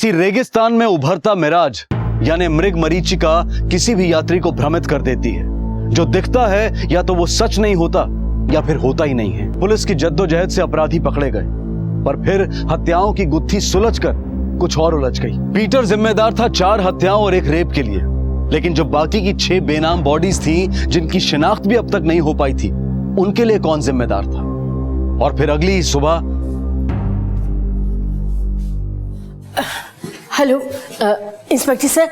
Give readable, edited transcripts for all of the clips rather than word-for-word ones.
किसी रेगिस्तान में उभरता मिराज यानी मृग मरीचिका किसी भी यात्री को भ्रमित कर देती है। जो दिखता है या तो वो सच नहीं होता या फिर होता ही नहीं है। पुलिस की जद्दोजहद से अपराधी पकड़े गए, पर फिर हत्याओं की गुत्थी सुलझकर कुछ और उलझ गई। पीटर जिम्मेदार था 4 हत्याओं और 1 रेप के लिए, लेकिन जो बाकी की 6 बेनाम बॉडीज थी जिनकी शिनाख्त भी अब तक नहीं हो पाई थी, उनके लिए कौन जिम्मेदार था? और फिर अगली ही सुबह। हेलो इंस्पेक्टर सर,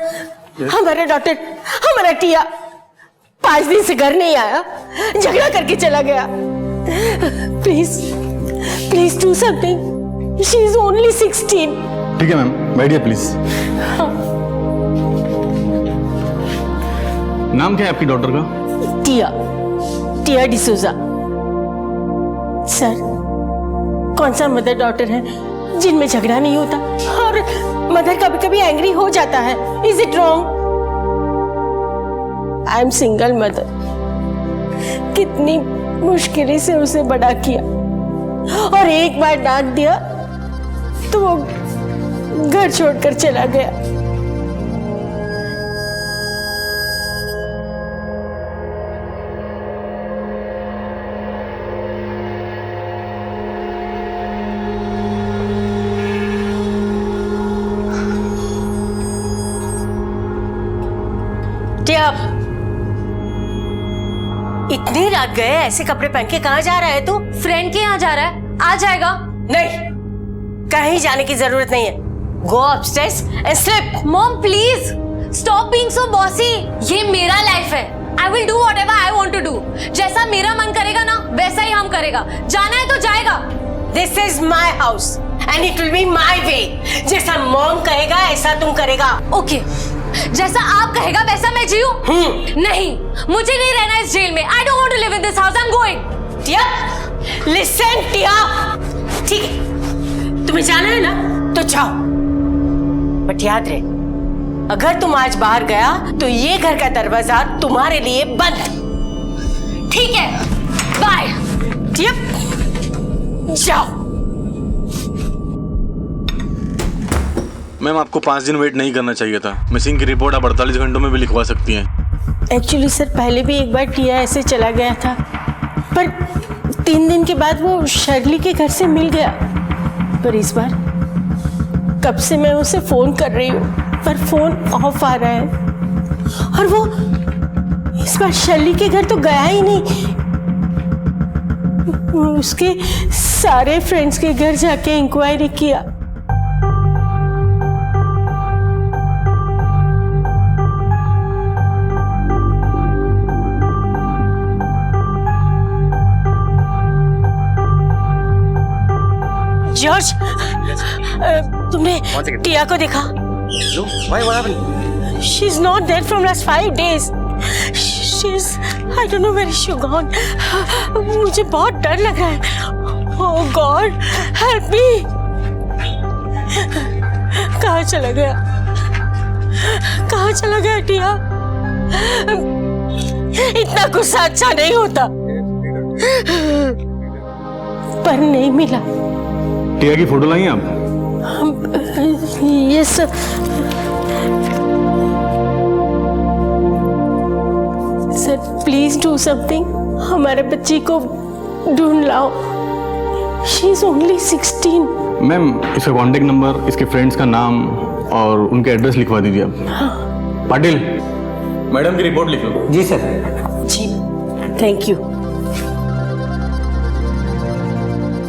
हमारा डॉक्टर, हमारा टिया 5 दिन से घर नहीं आया, झगड़ा करके चला गया। Please do something, she is only 16। ठीक है मैम, बैठिए प्लीज। नाम क्या है आपकी डॉटर का? टिया डिसूजा। सर, कौन सा मदर डॉटर है जिनमें झगड़ा नहीं होता? और मदर कभी कभी एंग्री हो जाता है। Is it wrong? I am single mother. कितनी मुश्किल से उसे बड़ा किया, और एक बार डांट दिया तो वो घर छोड़कर चला गया। इतनी रात गए, ऐसे कपड़े पहन के कहाँ जा रहा है तू? फ्रेंड के यहाँ जा रहा है, आ जाएगा। नहीं, कहीं जाने की जरूरत नहीं है। Go upstairs and sleep. Mom please stop being so bossy. ये मेरा लाइफ है। I will do whatever I want to do. जैसा मेरा मन करेगा ना, वैसा ही हम करेगा। जाना है तो जाएगा। This is my house and it will be my way. जैसा मॉम कहेगा ऐसा तुम करेगा। ओके, जैसा आप कहेगा वैसा मैं जीऊं? नहीं, मुझे नहीं रहना इस जेल में। I don't want to live in this house. I am going. Tia, listen Tia, ठीक है, तुम्हें जाना है ना तो जाओ, बट याद रहे, अगर तुम आज बाहर गया तो ये घर का दरवाजा तुम्हारे लिए बंद। ठीक है, बाय। टिया, जाओ। मैम, आपको 5 दिन वेट नहीं करना चाहिए था। मिसिंग की रिपोर्ट आप 48 घंटों में भी लिखवा सकती हैं। एक्चुअली सर, पहले भी एक बार टिया ऐसे चला गया था, पर 3 दिन के बाद वो शर्ली के घर से मिल गया। पर इस बार कब से मैं उसे फोन कर रही हूँ, पर फोन ऑफ आ रहा है। और वो इस बार शर्ली के घर तो गया ही नहीं, उसके सारे फ्रेंड्स के घर जाके इंक्वायरी किया। जॉर्ज, तुमने टिया को देखा? She is not there from last 5 days. She's, I don't know where is she gone. मुझे बहुत डर लग रहा है। Oh God, help me. कहाँ चला गया? कहाँ चला गया टिया? इतना गुस्सा अच्छा नहीं होता। पर नहीं मिला। टिया की फोटो लाई आप? Yes sir. Sir please do something, हमारे बच्ची को ढूंढ लाओ। She is only 16। मैम, इसका कॉन्टेक्ट नंबर, इसके फ्रेंड्स का नाम और उनके एड्रेस लिखवा दीजिए आप। हाँ। पाटिल, मैडम की रिपोर्ट लिख लो। जी सर। जी, थैंक यू।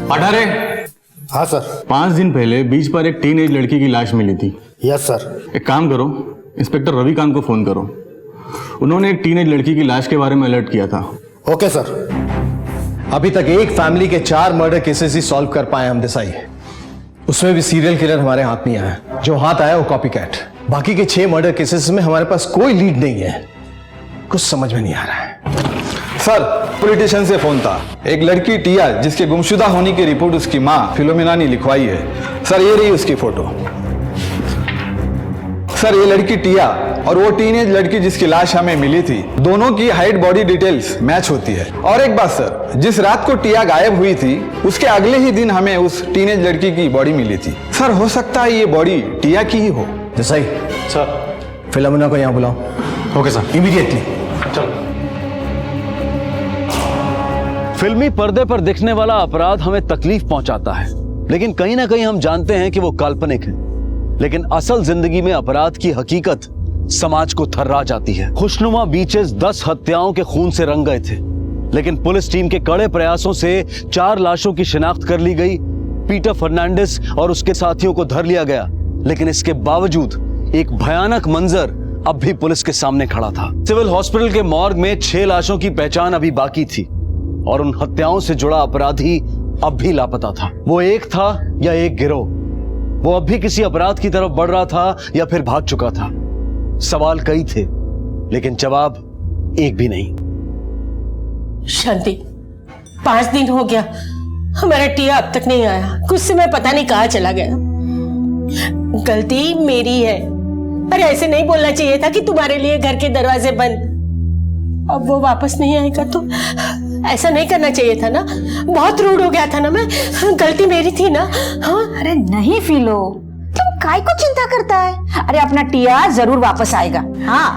अठारे। हाँ सर। 5 दिन पहले बीच पर एक टीनेज लड़की की लाश मिली थी। Yes sir. एक काम करो, इंस्पेक्टर रविकांत को फोन करो। उन्होंने एक टीनेज लड़की की लाश के बारे में अलर्ट किया था। Okay sir. अभी तक एक फैमिली के 4 मर्डर केसेस ही सॉल्व कर पाए हम देसाई। उसमें भी सीरियल किलर हमारे हाथ नहीं आया। जो हाथ आया वो कॉपी कैट। बाकी के 6 मर्डर केसेस में हमारे पास कोई लीड नहीं है। कुछ समझ में नहीं आ रहा है। सर, पॉलिटिशियन से फोन था। एक लड़की टिया जिसके गुमशुदा होने की रिपोर्ट उसकी माँ फिलोमिना ने लिखवाई है। सर, ये रही उसकी फोटो। सर, ये लड़की टिया और वो टीनेज लड़की जिसकी लाश हमें मिली थी, दोनों की हाइट बॉडी डिटेल्स मैच होती है। और एक बात सर, जिस रात को टिया गायब हुई थी उसके अगले ही दिन हमें उस टीनेज लड़की की बॉडी मिली थी। सर हो सकता है ये बॉडी टिया की ही हो। देसाई, सर। फिलोमिना को यहाँ बुलाओ। Okay sir. इमीडिएटली। चलो। फिल्मी पर्दे पर दिखने वाला अपराध हमें तकलीफ पहुंचाता है, लेकिन कहीं ना कहीं हम जानते हैं कि वो काल्पनिक है। लेकिन असल जिंदगी में अपराध की हकीकत समाज को थर्रा जाती है। खुशनुमा बीचेस 10 हत्याओं के खून से रंग गए थे, लेकिन पुलिस टीम के कड़े प्रयासों से 4 लाशों की शिनाख्त कर ली गई। पीटर फर्नांडिस और उसके साथियों को धर लिया गया, लेकिन इसके बावजूद एक भयानक मंजर अब भी पुलिस के सामने खड़ा था। सिविल हॉस्पिटल के मॉर्ग में 6 लाशों की पहचान अभी बाकी थी और उन हत्याओं से जुड़ा अपराधी अब भी लापता था। वो एक था या एक गिरोह? वो अब भी किसी अपराध की तरफ बढ़ रहा था या फिर भाग चुका था? सवाल कई थे, लेकिन जवाब एक भी नहीं। शांति, 5 दिन हो गया, हमारा टिया अब तक नहीं आया। कुछ समय पता नहीं कहाँ चला गया। गलती मेरी है, पर ऐसे नहीं बोलना चाहिए था कि तुम्हारे लिए घर के दरवाजे बंद। अब वो वापस नहीं आएगा तो ऐसा नहीं करना चाहिए था ना। बहुत रूड हो गया था ना मैं। गलती मेरी थी ना। हाँ? अरे नहीं फिलो, तुम काय को चिंता करता है? अरे अपना टिया जरूर वापस आएगा। हाँ।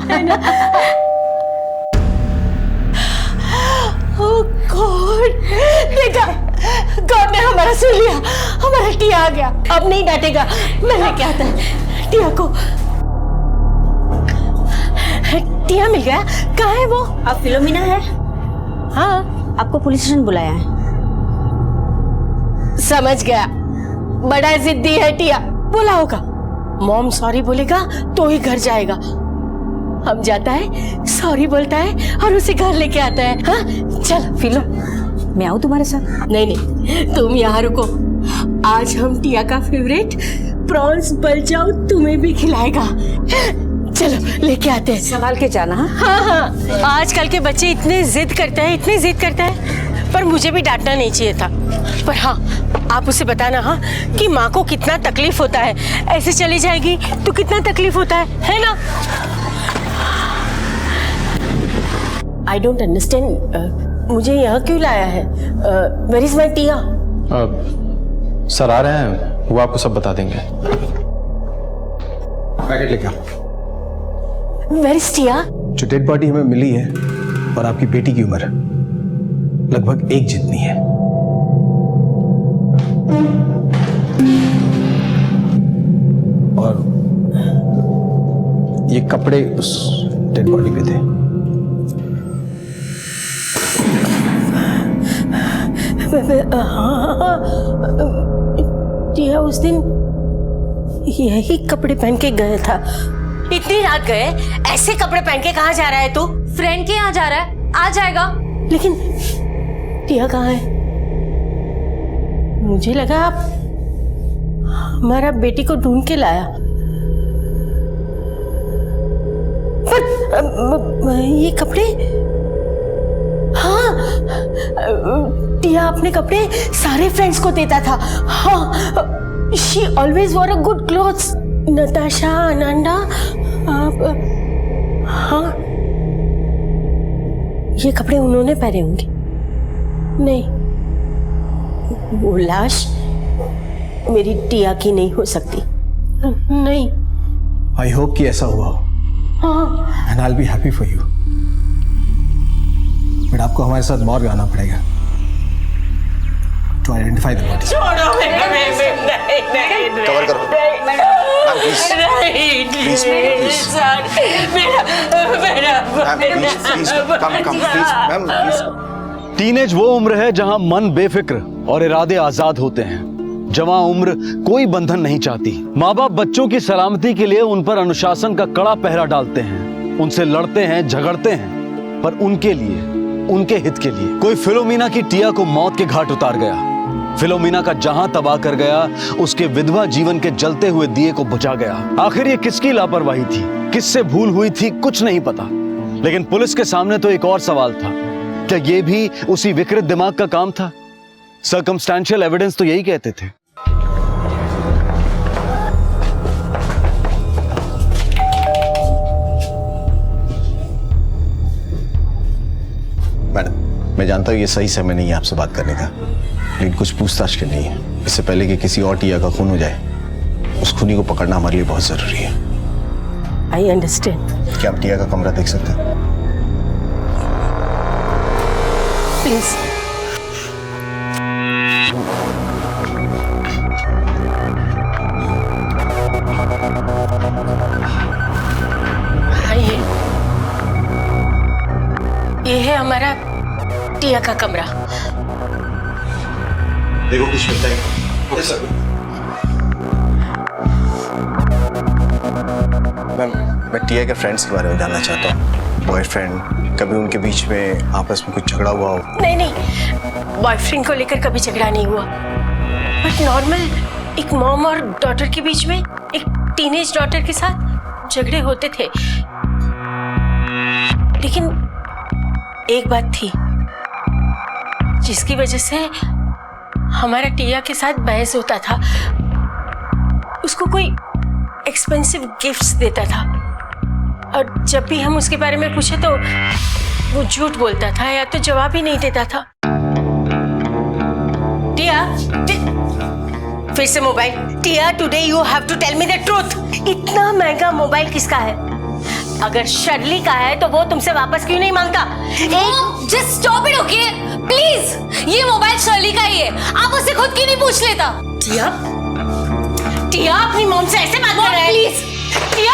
ओह गॉड, देखा, गॉड ने हमारा सुन लिया। हमारा टिया आ गया, अब नहीं डांटेगा। मैं लेके आता है टिया को। टिया मिल गया। कहाँ है वो? अब फिलोमिना है। हाँ, आपको पुलिस स्टेशन बुलाया है। समझ गया, बड़ा जिद्दी है टिया। बोला होगा मॉम सॉरी बोलेगा तो ही घर जाएगा। हम जाता है, सॉरी बोलता है और उसे घर लेके आता है। हाँ चल फिलो, मैं आऊँ तुम्हारे साथ? नहीं नहीं, तुम यहाँ रुको। आज हम टिया का फेवरेट प्रॉन्स बलचाओ तुम्हें भी खिलाएगा। चलो लेके आते हैं। संभाल के जाना। हाँ हाँ, आजकल के बच्चे इतने जिद करते हैं, इतने जिद करते हैं। पर मुझे भी डांटना नहीं चाहिए था। पर हाँ, आप उसे बताना हाँ कि माँ को कितना तकलीफ होता है। ऐसे चली जाएगी तो कितना तकलीफ होता है ना? आई डोंट अंडरस्टैंड, मुझे यहाँ क्यों लाया है? Where is my Tia? Sir आ रहे हैं, वो आपको सब बता देंगे। पैकेट लेके आओ। Where is Tia? जो डेड बॉडी हमें मिली है और आपकी बेटी की उम्र लगभग एक जितनी है। और ये कपड़े उस डेड बॉडी पे थे। टिया उस दिन यही कपड़े पहन के गया था। इतनी रात गए, ऐसे कपड़े पहन के कहाँ जा रहा है तू? फ्रेंड के यहाँ जा रहा है, आ जाएगा। लेकिन टिया कहाँ है? मुझे लगा आप हमारा बेटी को ढूंढ के लाया। पर ये कपड़े, हाँ, टिया अपने कपड़े सारे फ्रेंड्स को देता था। हाँ, she always wore a good clothes. Natasha, अनंडा, आप, हाँ, ये कपड़े उन्होंने पहने होंगे। नहीं, वो लाश मेरी टिया की नहीं हो सकती। नहीं। आई होप कि ऐसा हुआ हो। हाँ। And I will be happy for you. But आपको हमारे साथ मॉर्ग आना पड़ेगा टू आइडेंटिफाई द बॉडी। छोड़ो, नहीं, कवर करो। टीनेज वो उम्र है जहां मन बेफिक्र और इरादे आजाद होते हैं। जवां उम्र कोई बंधन नहीं चाहती। माँ बाप बच्चों की सलामती के लिए उन पर अनुशासन का कड़ा पहरा डालते हैं, उनसे लड़ते हैं, झगड़ते हैं, पर उनके लिए, उनके हित के लिए। कोई फिलोमिना की टिया को मौत के घाट उतार गया। फिलोमिना का जहां तबाह कर गया, उसके विधवा जीवन के जलते हुए दिए को बुझा गया। आखिर ये किसकी लापरवाही थी, किससे भूल हुई थी, कुछ नहीं पता। लेकिन पुलिस के सामने तो एक और सवाल था, क्या ये भी उसी विकृत दिमाग का काम था? सर्कमस्टेंशियल एविडेंस तो यही कहते थे। मैडम, मैं जानता हूँ ये सही समय नहीं है आपसे बात करने का, लेकिन कुछ पूछताछ करनी है इससे पहले कि किसी और टिया का खून हो जाए। उस खूनी को पकड़ना हमारे लिए बहुत जरूरी है। I understand. क्या आप टिया का कमरा देख सकते हैं? प्लीज। आइए, ये है हमारा टिया का कमरा। देखो कुछ मिलता है। मैं टिया के फ्रेंड्स के बारे में जानना चाहता हूँ। बॉयफ्रेंड, कभी उनके बीच में आपस में कुछ झगड़ा हुआ हो? नहीं, बॉयफ्रेंड को लेकर कभी झगड़ा नहीं हुआ, बट नॉर्मल एक मॉम और डॉटर के बीच में, एक टीनेज डॉटर के साथ झगड़े होते थे। लेकिन एक बात थी जिसकी वजह से हमारा टिया के साथ बहस होता था। उसको कोई एक्सपेंसिव गिफ्ट्स देता था और जब भी हम उसके बारे में पूछे तो वो झूठ बोलता था या तो जवाब ही नहीं देता था। टिया, फिर से mobile. Tia, today you have to tell me the truth. इतना महंगा मोबाइल किसका है? अगर शर्ली का है तो वो तुमसे वापस क्यों नहीं मांगता? Just stop it, okay please. ये मोबाइल शर्ली का ही है, आप उससे खुद क्यों नहीं पूछ लेता? टिया, टिया अपनी मॉम से ऐसे बात कर रहा है? प्लीज टिया,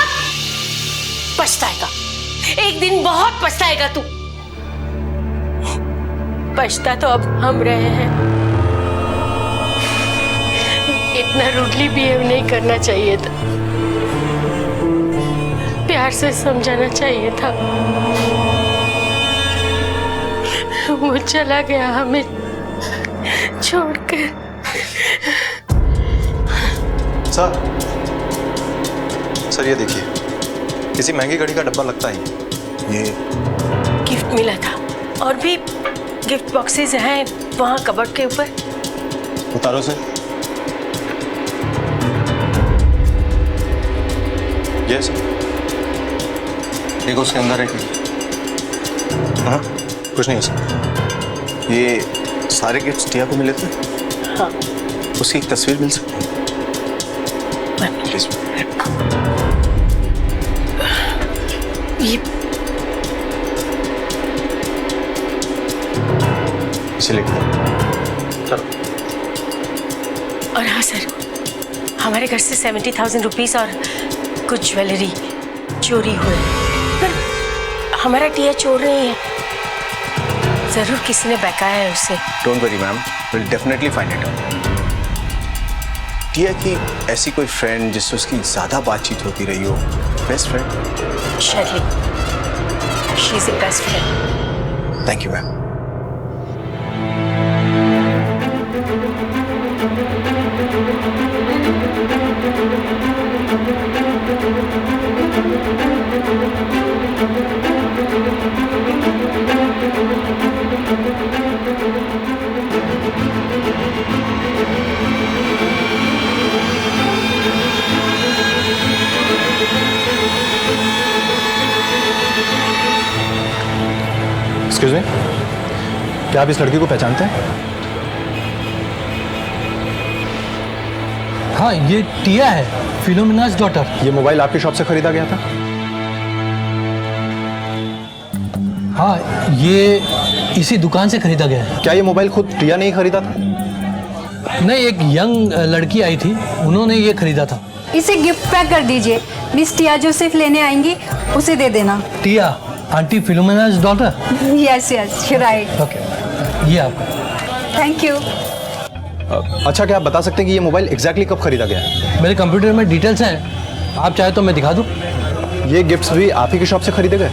पछताएगा, एक दिन बहुत पछताएगा तू। पछता तो अब हम रहे हैं। इतना रूडली बिहेव नहीं करना चाहिए था, प्यार से समझाना चाहिए था। वो चला गया हमें छोड़कर। सर ये देखिए, किसी महंगी घड़ी का डब्बा लगता है। ये गिफ्ट मिला था और भी गिफ्ट बॉक्सेस हैं वहाँ कबर्ड के ऊपर। उतारो से। ये सर, देखो उसके अंदर है। हाँ, कुछ नहीं है सर। ये सारे गिफ्ट्स टिया को मिले थे? हाँ। उसकी एक तस्वीर मिल सकती है? प्लीज। ये इसे लिख दो। और हाँ सर, हमारे घर से 70,000 रुपीस और कुछ ज्वेलरी चोरी हुए, पर हमारा टिया चोर नहीं है। जरूर किसी ने बहकाया है उसे। Don't worry ma'am, will definitely find it out. Tia की ऐसी कोई फ्रेंड जिससे उसकी ज्यादा बातचीत होती रही हो? Best friend? Shirley, she is the best friend. Thank you ma'am. Excuse me, क्या आप इस लड़की को पहचानते हैं? हाँ, ये टिया है, फिलोमिना's डॉटर। ये मोबाइल आपकी शॉप से खरीदा गया था? हाँ, ये इसी दुकान से खरीदा गया है। क्या ये मोबाइल खुद टिया ने ही खरीदा था? नहीं, एक यंग लड़की आई थी, उन्होंने ये खरीदा था। इसे गिफ्ट पैक कर दीजिए। मिस टिया जो सिर्फ लेने आएंगी उसे दे देना। Tia, aunty Philomena's daughter. Yes yes, right. Okay, ये आपका। Thank you. अच्छा, क्या आप बता सकते हैं कि ये मोबाइल एग्जैक्टली कब खरीदा गया है? मेरे कंप्यूटर में डिटेल्स हैं, आप चाहे तो मैं दिखा दूँ। ये गिफ्ट्स भी आप ही की शॉप से खरीदे गए?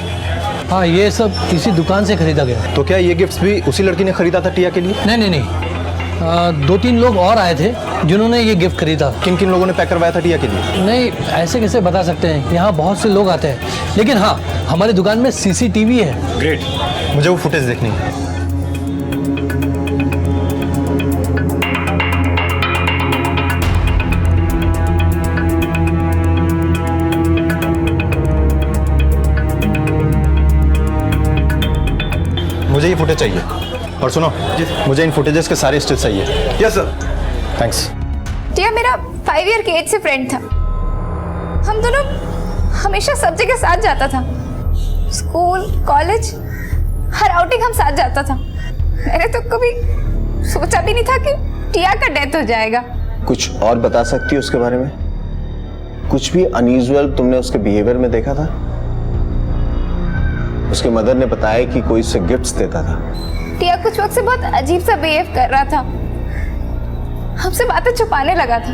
हाँ, ये सब इसी दुकान से खरीदा गया। तो क्या ये गिफ्ट्स भी उसी लड़की ने खरीदा था टिया के लिए? नहीं नहीं नहीं, 2-3 लोग और आए थे जिन्होंने ये गिफ्ट खरीदा। किन किन लोगों ने पैक करवाया था टिया के लिए? नहीं, ऐसे कैसे बता सकते हैं, यहाँ बहुत से लोग आते हैं। लेकिन हाँ, हमारी दुकान में CCTV है। ग्रेट, मुझे वो फुटेज देखनी है। मुझे ये फुटेज चाहिए। और सुनो, मुझे इन फुटेजेस के सारे स्टिल्स चाहिए। Yes sir. थैंक्स। टिया मेरा 5 ईयर के एज से फ्रेंड था। हम दोनों हमेशा सब जगह साथ जाता था, स्कूल, कॉलेज, हर आउटिंग हम साथ जाता था। मैंने तो कभी सोचा भी नहीं था कि टिया का डेथ हो जाएगा। कुछ और बता सकती हो उसके बारे में? कुछ भी अनयूजुअल तुमने उसके बिहेवियर में देखा था? उसके मदर ने बताया कि कोई उसे गिफ्ट्स देता था। टिया कुछ वक्त से बहुत अजीब सा बिहेव कर रहा था, हमसे बातें छुपाने लगा था,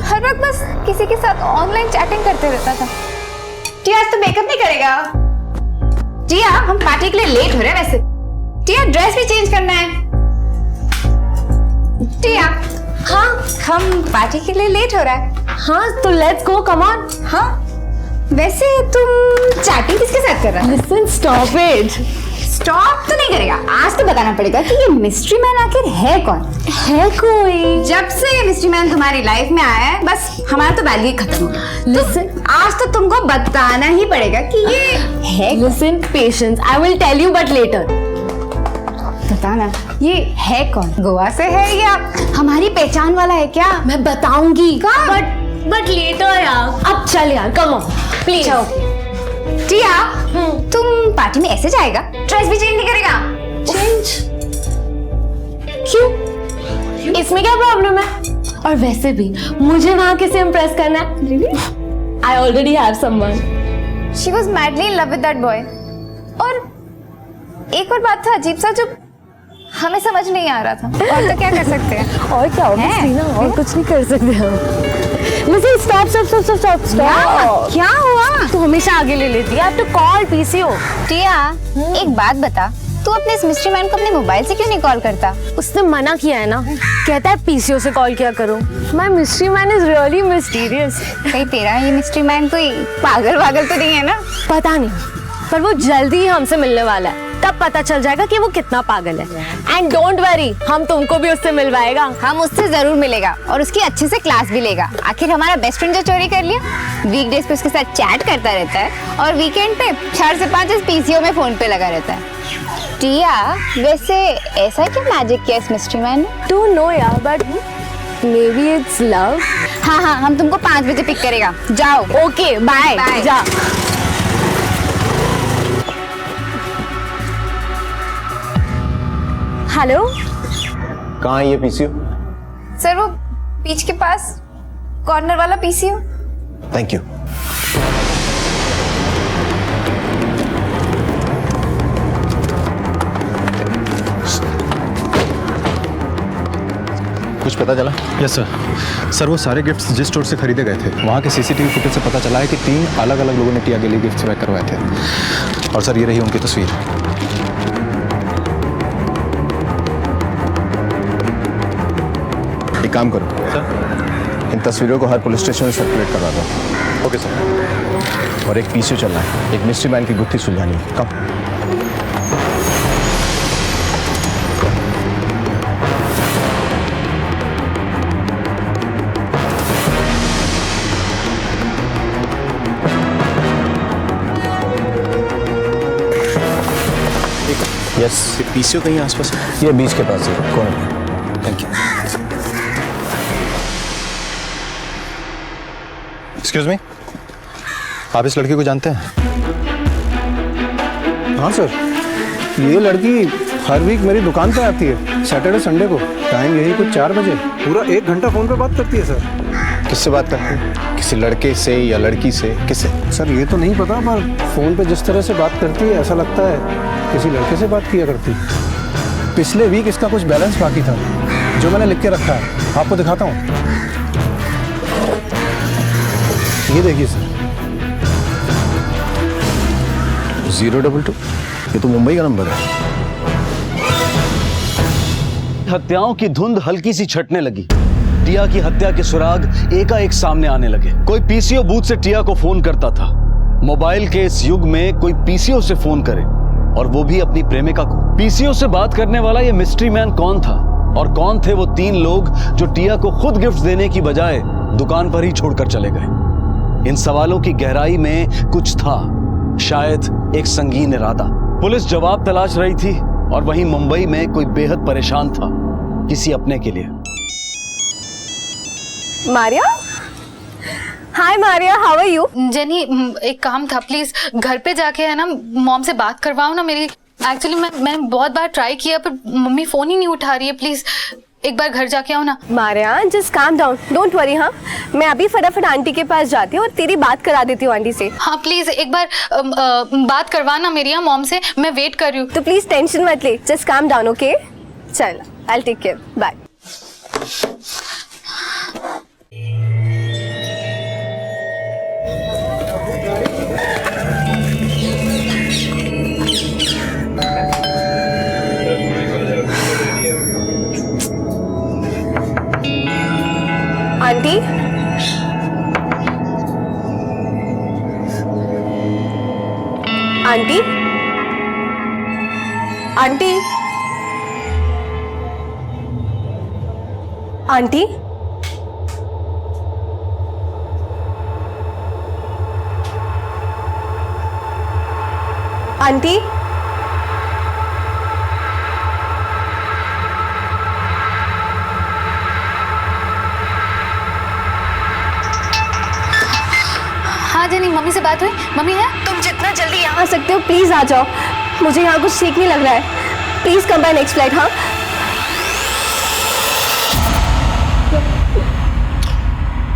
हर वक्त बस किसी के साथ ऑनलाइन चैटिंग करते रहता था। टिया आज तो मेकअप नहीं करेगा? टिया हम पार्टी के लिए लेट हो रहे हैं वैसे। टिया ड्रेस भी चेंज करना है। टिया हाँ हम पार्टी के लिए लेट हो रहा है। हाँ तो लेट्स गो, कम ऑन। हाँ वैसे तुम चैटिंग किसके साथ कर रहा है? Listen, stop it. स्टॉप तो नहीं करेगा, आज तो बताना पड़ेगा कि ये मिस्ट्री मैन आखिर है कौन? है कोई? जब से ये मिस्ट्री मैन तुम्हारी लाइफ में आया है बस हमारा तो वैल्यू ही खत्म हुआ। Listen. आज तो तुमको बताना ही पड़ेगा कि ये है। Listen, patience. I will tell you, but later. बताना ये है कौन? गोवा से है या हमारी पहचान वाला है क्या? मैं बताऊंगी। कब? But later यार। अब चल यार, come on, please. टिया तुम पार्टी में ऐसे जाएगा? ड्रेस भी चेंज नहीं करेगा? Change? क्यों? इसमें क्या प्रॉब्लम है? और वैसे भी मुझे वहां किसे इम्प्रेस करना है? I already have someone. She was madly in love with that boy. और एक और बात था अजीब सा जो हमें समझ नहीं आ रहा था। और तो क्या कर सकते हैं? और क्या होगा? ना और कुछ नहीं कर सकते हम। Listen, stop. क्या हुआ? तू हमेशा आगे ले लेती है। I have to call PCO. टिया एक बात बता, तू अपने इस मिस्ट्री मैन को अपने मोबाइल से क्यों नहीं कॉल करता? उसने मना किया है ना, कहता है PCO से कॉल किया करो। My mystery man is really mysterious. कहीं तेरा ये मिस्ट्री मैन कोई पागल तो नहीं है ना? पता नहीं, पर वो जल्दी ही हमसे मिलने वाला है, तब पता चल जाएगा कि वो कितना पागल है। एंड डोंट वरी, हम तुमको भी उससे मिलवाएगा। हम उससे जरूर मिलेगा और उसकी अच्छे से क्लास भी लेगा। आखिर हमारा बेस्ट फ्रेंड जो चोरी कर लिया, वीकडेज पे उसके साथ चैट करता रहता है और वीकेंड पे 4 से 5 पीसीओ में फोन पे लगा रहता है। टिया वैसे ऐसा क्या मैजिक किया इस मिस्ट्री मैन ने? Don't know यार, but maybe it's love. हाँ हम तुमको 5 बजे पिक करेगा, जाओ। Okay bye. जा। हेलो, कहाँ है ये पीसीओ? सर वो बीच के पास कॉर्नर वाला पीसीओ। Thank you. कुछ पता चला? यस सर वो सारे गिफ्ट्स जिस स्टोर से खरीदे गए थे वहाँ के सीसीटीवी फुटेज से पता चला है कि 3 अलग अलग लोगों ने टिया के लिए गिफ्ट्स पैक करवाए थे। और सर ये रही उनकी तस्वीर। एक काम करो सर, इन तस्वीरों को हर पुलिस स्टेशन में सर्कुलेट करवा दो। Okay sir. और एक पीसीओ चलना है, एक मिस्ट्री मैन की गुत्थी सुलझानी है। कम। यस, पीसीओ कहीं आसपास है? ये बीच के पास है, कौन है? Thank you. एक्सक्यूज मी, आप इस लड़की को जानते हैं? हाँ सर, ये लड़की हर वीक मेरी दुकान पे आती है, सैटरडे संडे को। टाइम यही कुछ 4 बजे। पूरा 1 घंटा फोन पे बात करती है सर। किससे बात करती है? किसी लड़के से या लड़की से? किससे? सर ये तो नहीं पता, पर फोन पे जिस तरह से बात करती है ऐसा लगता है किसी लड़के से बात किया करती। पिछले वीक इसका कुछ बैलेंस बाकी था जो मैंने लिख के रखा है, आपको दिखाता हूँ। ये देखिए सर, 022। ये तो मुंबई का नंबर है। हत्याओं की धुंध हल्की सी छटने लगी। टिया की हत्या के सुराग एकाएक सामने आने लगे। कोई पीसीओ बूथ से टिया को फोन करता था। मोबाइल के इस युग में कोई पीसीओ से फोन करे, और वो भी अपनी प्रेमिका को। पीसीओ से बात करने वाला ये मिस्ट्री मैन कौन था, और कौन थे वो 3 लोग जो टिया को खुद गिफ्ट देने की बजाय दुकान पर ही छोड़कर चले गए? इन सवालों की गहराई में कुछ था, शायद एक संगीन इरादा। पुलिस जवाब तलाश रही थी और वहीं मुंबई में कोई बेहद परेशान था किसी अपने के लिए। Maria, hi Maria, how are you? Jenny, एक काम था, प्लीज घर पे जाके है ना मॉम से बात करवाओ ना मेरी। एक्चुअली मैं बहुत बार ट्राई किया पर मम्मी फोन ही नहीं उठा रही है। प्लीज एक बार घर जाके आओ ना। Maria, just calm down, don't worry. हाँ, मैं अभी फटाफट आंटी के पास जाती हूँ और तेरी बात करा देती हूँ आंटी से। हाँ प्लीज एक बार बात करवाना मेरी मॉम से, मैं वेट कर रही हूँ। तो प्लीज टेंशन मत ले, जस्ट काम डाउन, ओके? चल, I will take care, bye. Aunty, aunty, aunty, aunty, aunty, हाँ जेनी, मम्मी से बात हुई? मम्मी है? तुम जितना जल्दी यहाँ आ सकते हो प्लीज आ जाओ, मुझे यहाँ कुछ ठीक नहीं लग रहा है। Please come by next flight. हाँ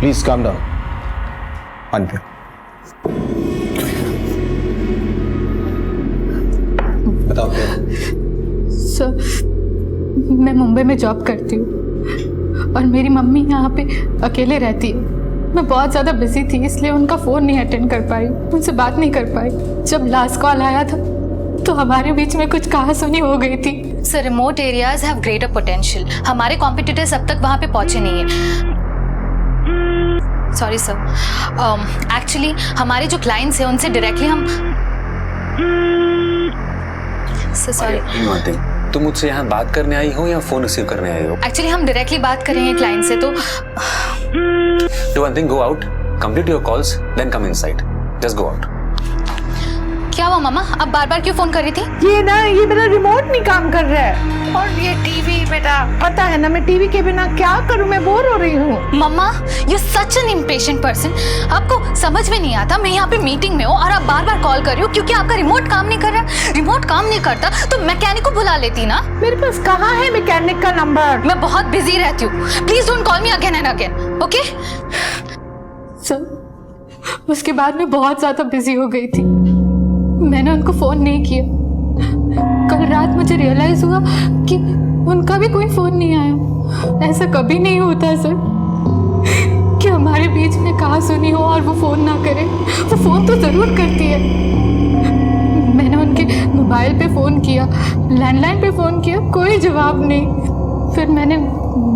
प्लीज काम डाउन। आंटी, बताओ क्या? सर, मैं मुंबई में जॉब करती हूँ और मेरी मम्मी यहाँ पे अकेले रहती है। मैं बहुत ज़्यादा बिजी थी इसलिए उनका फ़ोन नहीं अटेंड कर पाई, उनसे बात नहीं कर पाई। जब लास्ट कॉल आया था तो हमारे बीच में कुछ कहासुनी हो गई थी। Sir, remote areas have greater potential. हमारे कॉम्पिटिटर्स अब तक वहाँ पे पहुँचे नहीं हैं। सॉरी सर, एक्चुअली हमारे जो क्लाइंट्स हैं उनसे डायरेक्टली हम सॉरी। तुम मुझसे यहाँ बात करने आई हो या फोन रिसीव करने आई हो? एक्चुअली हम डायरेक्टली बात करेंगे क्लाइंट से। तो Do one thing, go out, complete your calls, then come inside. Just go out. क्या हुआ मामा, अब बार बार क्यों फोन कर रही थी? ये मेरा रिमोट नहीं काम कर रहा है और ये टीवी, बेटा पता है ना मैं टीवी के बिना क्या करूं, मैं बोर हो रही हूँ। मम्मा, you such an impatient person. आपको समझ में नहीं आता मैं यहाँ पे मीटिंग में हूँ और आप बार बार कॉल कर रही हो क्योंकि आपका रिमोट काम नहीं कर रहा। रिमोट काम नहीं करता तो मैकेनिक को बुला लेती ना। मेरे पास कहाँ है मैकेनिक का नंबर? मैं बहुत बिजी रहती हूँ, please don't call me again and again, okay? Sir, उसके बाद मैं बहुत ज्यादा बिजी हो गई थी, मैंने उनको फोन नहीं किया। कल रात मुझे रियलाइज हुआ कि उनका भी कोई फोन नहीं आया। ऐसा कभी नहीं होता सर कि हमारे बीच में कहासुनी हो और वो फोन ना करे। वो फोन तो जरूर करती है। मैंने उनके मोबाइल पे फोन किया, लैंडलाइन पे फोन किया, कोई जवाब नहीं। फिर मैंने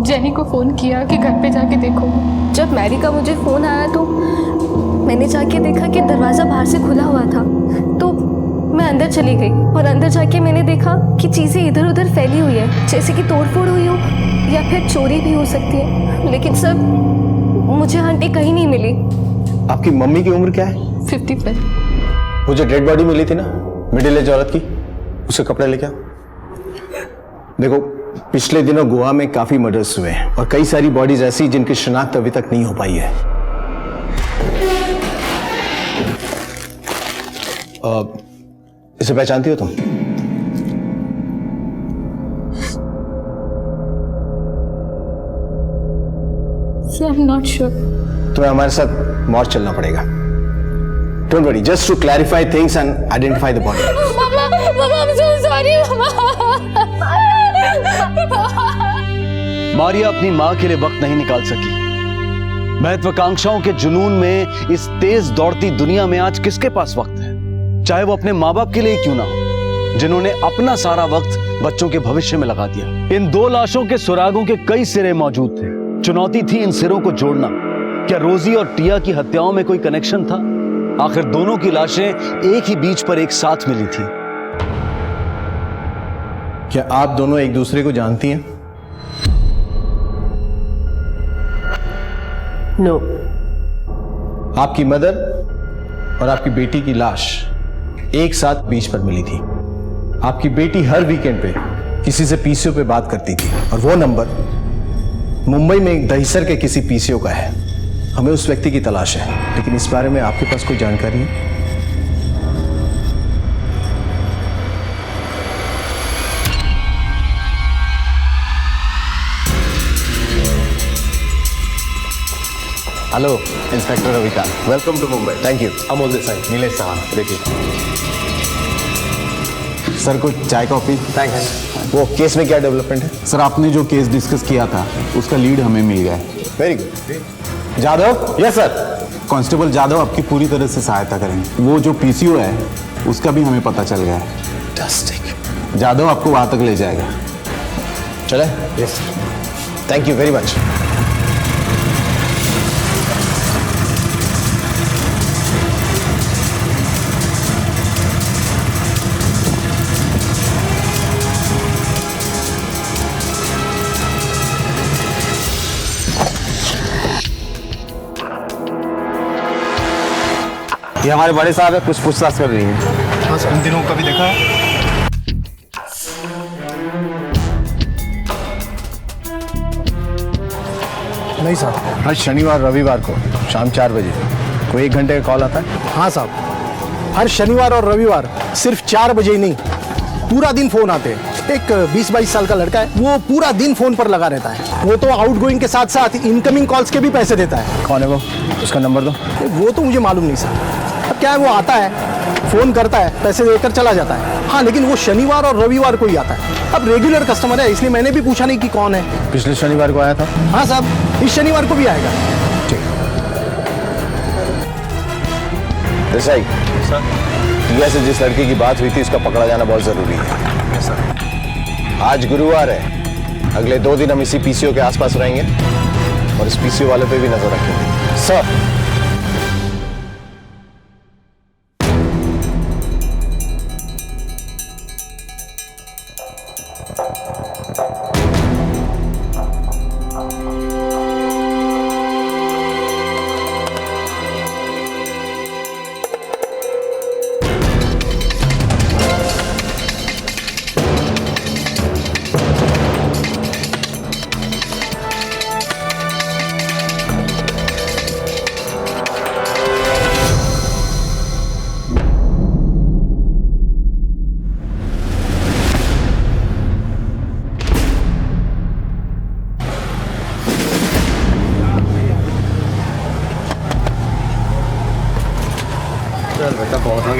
जेनी को फोन किया कि घर पे जाके देखो। जब मैरी का मुझे फोन आया तो मैंने जाके देखा कि दरवाज़ा बाहर से खुला हुआ था, तो मैं अंदर चली गई और अंदर जाके मैंने देखा कि चीज़ें इधर उधर फैली हुई है, जैसे कि तोड़फोड़ हुई हो या फिर चोरी भी हो सकती है। लेकिन सर, मुझे आंटी कहीं नहीं मिली। आपकी मम्मी की उम्र क्या है? 55। वो जो डेड बॉडी मिली थी ना मिडिल एज औरत की, उसके कपड़े लेके आओ। देखो, पिछले दिनों गोवा में काफी मर्डर्स हुए हैं और कई सारी बॉडीज ऐसी जिनकी शिनाख्त अभी तक नहीं हो पाई है। इसे पहचानती हो तुम? Sir, I am not sure. तुम्हें हमारे साथ मॉर्ग चलना पड़ेगा। Don't worry, just to clarify things and identify the body. Mamma, I am so sorry Maria अपनी मां के लिए वक्त नहीं निकाल सकी। महत्वाकांक्षाओं के जुनून में इस तेज दौड़ती दुनिया में आज किसके पास वक्त है, चाहे वो अपने माँ बाप के लिए क्यों ना हो, जिन्होंने अपना सारा वक्त बच्चों के भविष्य में लगा दिया। इन दो लाशों के सुरागों के कई सिरे मौजूद थे। चुनौती थी इन सिरों को जोड़ना। क्या रोजी और टिया की हत्याओं में कोई कनेक्शन था? आखिर दोनों की लाशें एक ही बीच पर एक साथ मिली थी। क्या आप दोनों एक दूसरे को जानती हैं? नो। आपकी मदर और आपकी बेटी की लाश एक साथ बीच पर मिली थी। आपकी बेटी हर वीकेंड पे किसी से पीसीओ पे बात करती थी, और वो नंबर मुंबई में एक दहिसर के किसी पीसीओ का है। हमें उस व्यक्ति की तलाश है, लेकिन इस बारे में आपके पास कोई जानकारी है? Hello inspector Ravikant, welcome to Mumbai. Thank you. Amol Desai, Nilesh साहब, देखिए सर कुछ चाय कॉफी। थैंक्स। वो केस में क्या डेवलपमेंट है? सर आपने जो केस डिस्कस किया था उसका लीड हमें मिल गया है। Very good. Jadhav? Yes sir. Constable Jadhav आपकी पूरी तरह से सहायता करेंगे। वो जो पीसीओ है उसका भी हमें पता चल गया है। फैंटास्टिक। जादव आपको वहां तक ले जाएगा। चले? Yes. Thank you very much. ये हमारे बड़े साहब है, कुछ पूछताछ कर रही है। हाँ सर। इन दिनों कभी देखा है? नहीं साहब। हर शनिवार रविवार को शाम 4 बजे कोई 1 घंटे का कॉल आता है? हाँ साहब, हर शनिवार और रविवार सिर्फ 4 बजे ही नहीं, पूरा दिन फोन आते हैं। एक 20-22 साल का लड़का है, वो पूरा दिन फोन पर लगा रहता है। वो तो आउटगोइंग के साथ साथ इनकमिंग कॉल्स के भी पैसे देता है। कौन है वो? उसका नंबर दो। वो तो मुझे मालूम नहीं सर। अब क्या है, वो आता है, फोन करता है, पैसे देकर चला जाता है। हाँ, लेकिन वो शनिवार और रविवार को ही आता है। अब रेगुलर कस्टमर है, इसलिए मैंने भी पूछा नहीं कि कौन है। पिछले शनिवार को आया था? हाँ साहब, इस शनिवार को भी आएगा। देसाई सर, टिया से जिस लड़की की बात हुई थी उसका पकड़ा जाना बहुत जरूरी है। सर, आज गुरुवार है, अगले 2 दिन हम इसी पीसीओ के आसपास रहेंगे और इस पीसीओ वाले पे भी नजर रखेंगे। सर,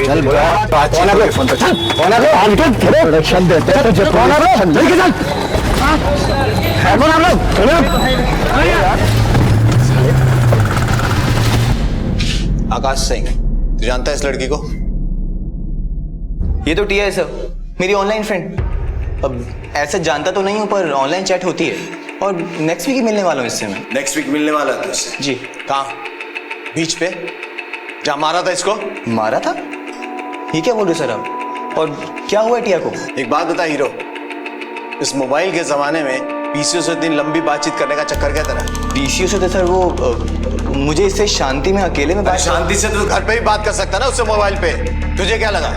चल प्रोडक्शन देते हैं तुझे। आकाश सिंह, तू जानता है इस लड़की को? ये तो टिया है सर, मेरी ऑनलाइन फ्रेंड। अब ऐसा जानता तो नहीं हूँ, पर ऑनलाइन चैट होती है और नेक्स्ट वीक ही मिलने वाला हूँ इससे मैं। नेक्स्ट वीक मिलने वाला है तुझसे? जी। कहाँ? बीच पे जहाँ मारा था इसको? मारा था? ये क्या बोल रहे सर आप? और क्या हुआ टिया को? एक बात बता हीरो, इस मोबाइल के जमाने में पीसीओ से इतनी लंबी बातचीत करने का चक्कर क्या तेरा? पीसीओ से तो सर वो मुझे इससे शांति में अकेले में बात। शांति से तो घर पे ही बात कर सकता ना उससे मोबाइल पे। तुझे क्या लगा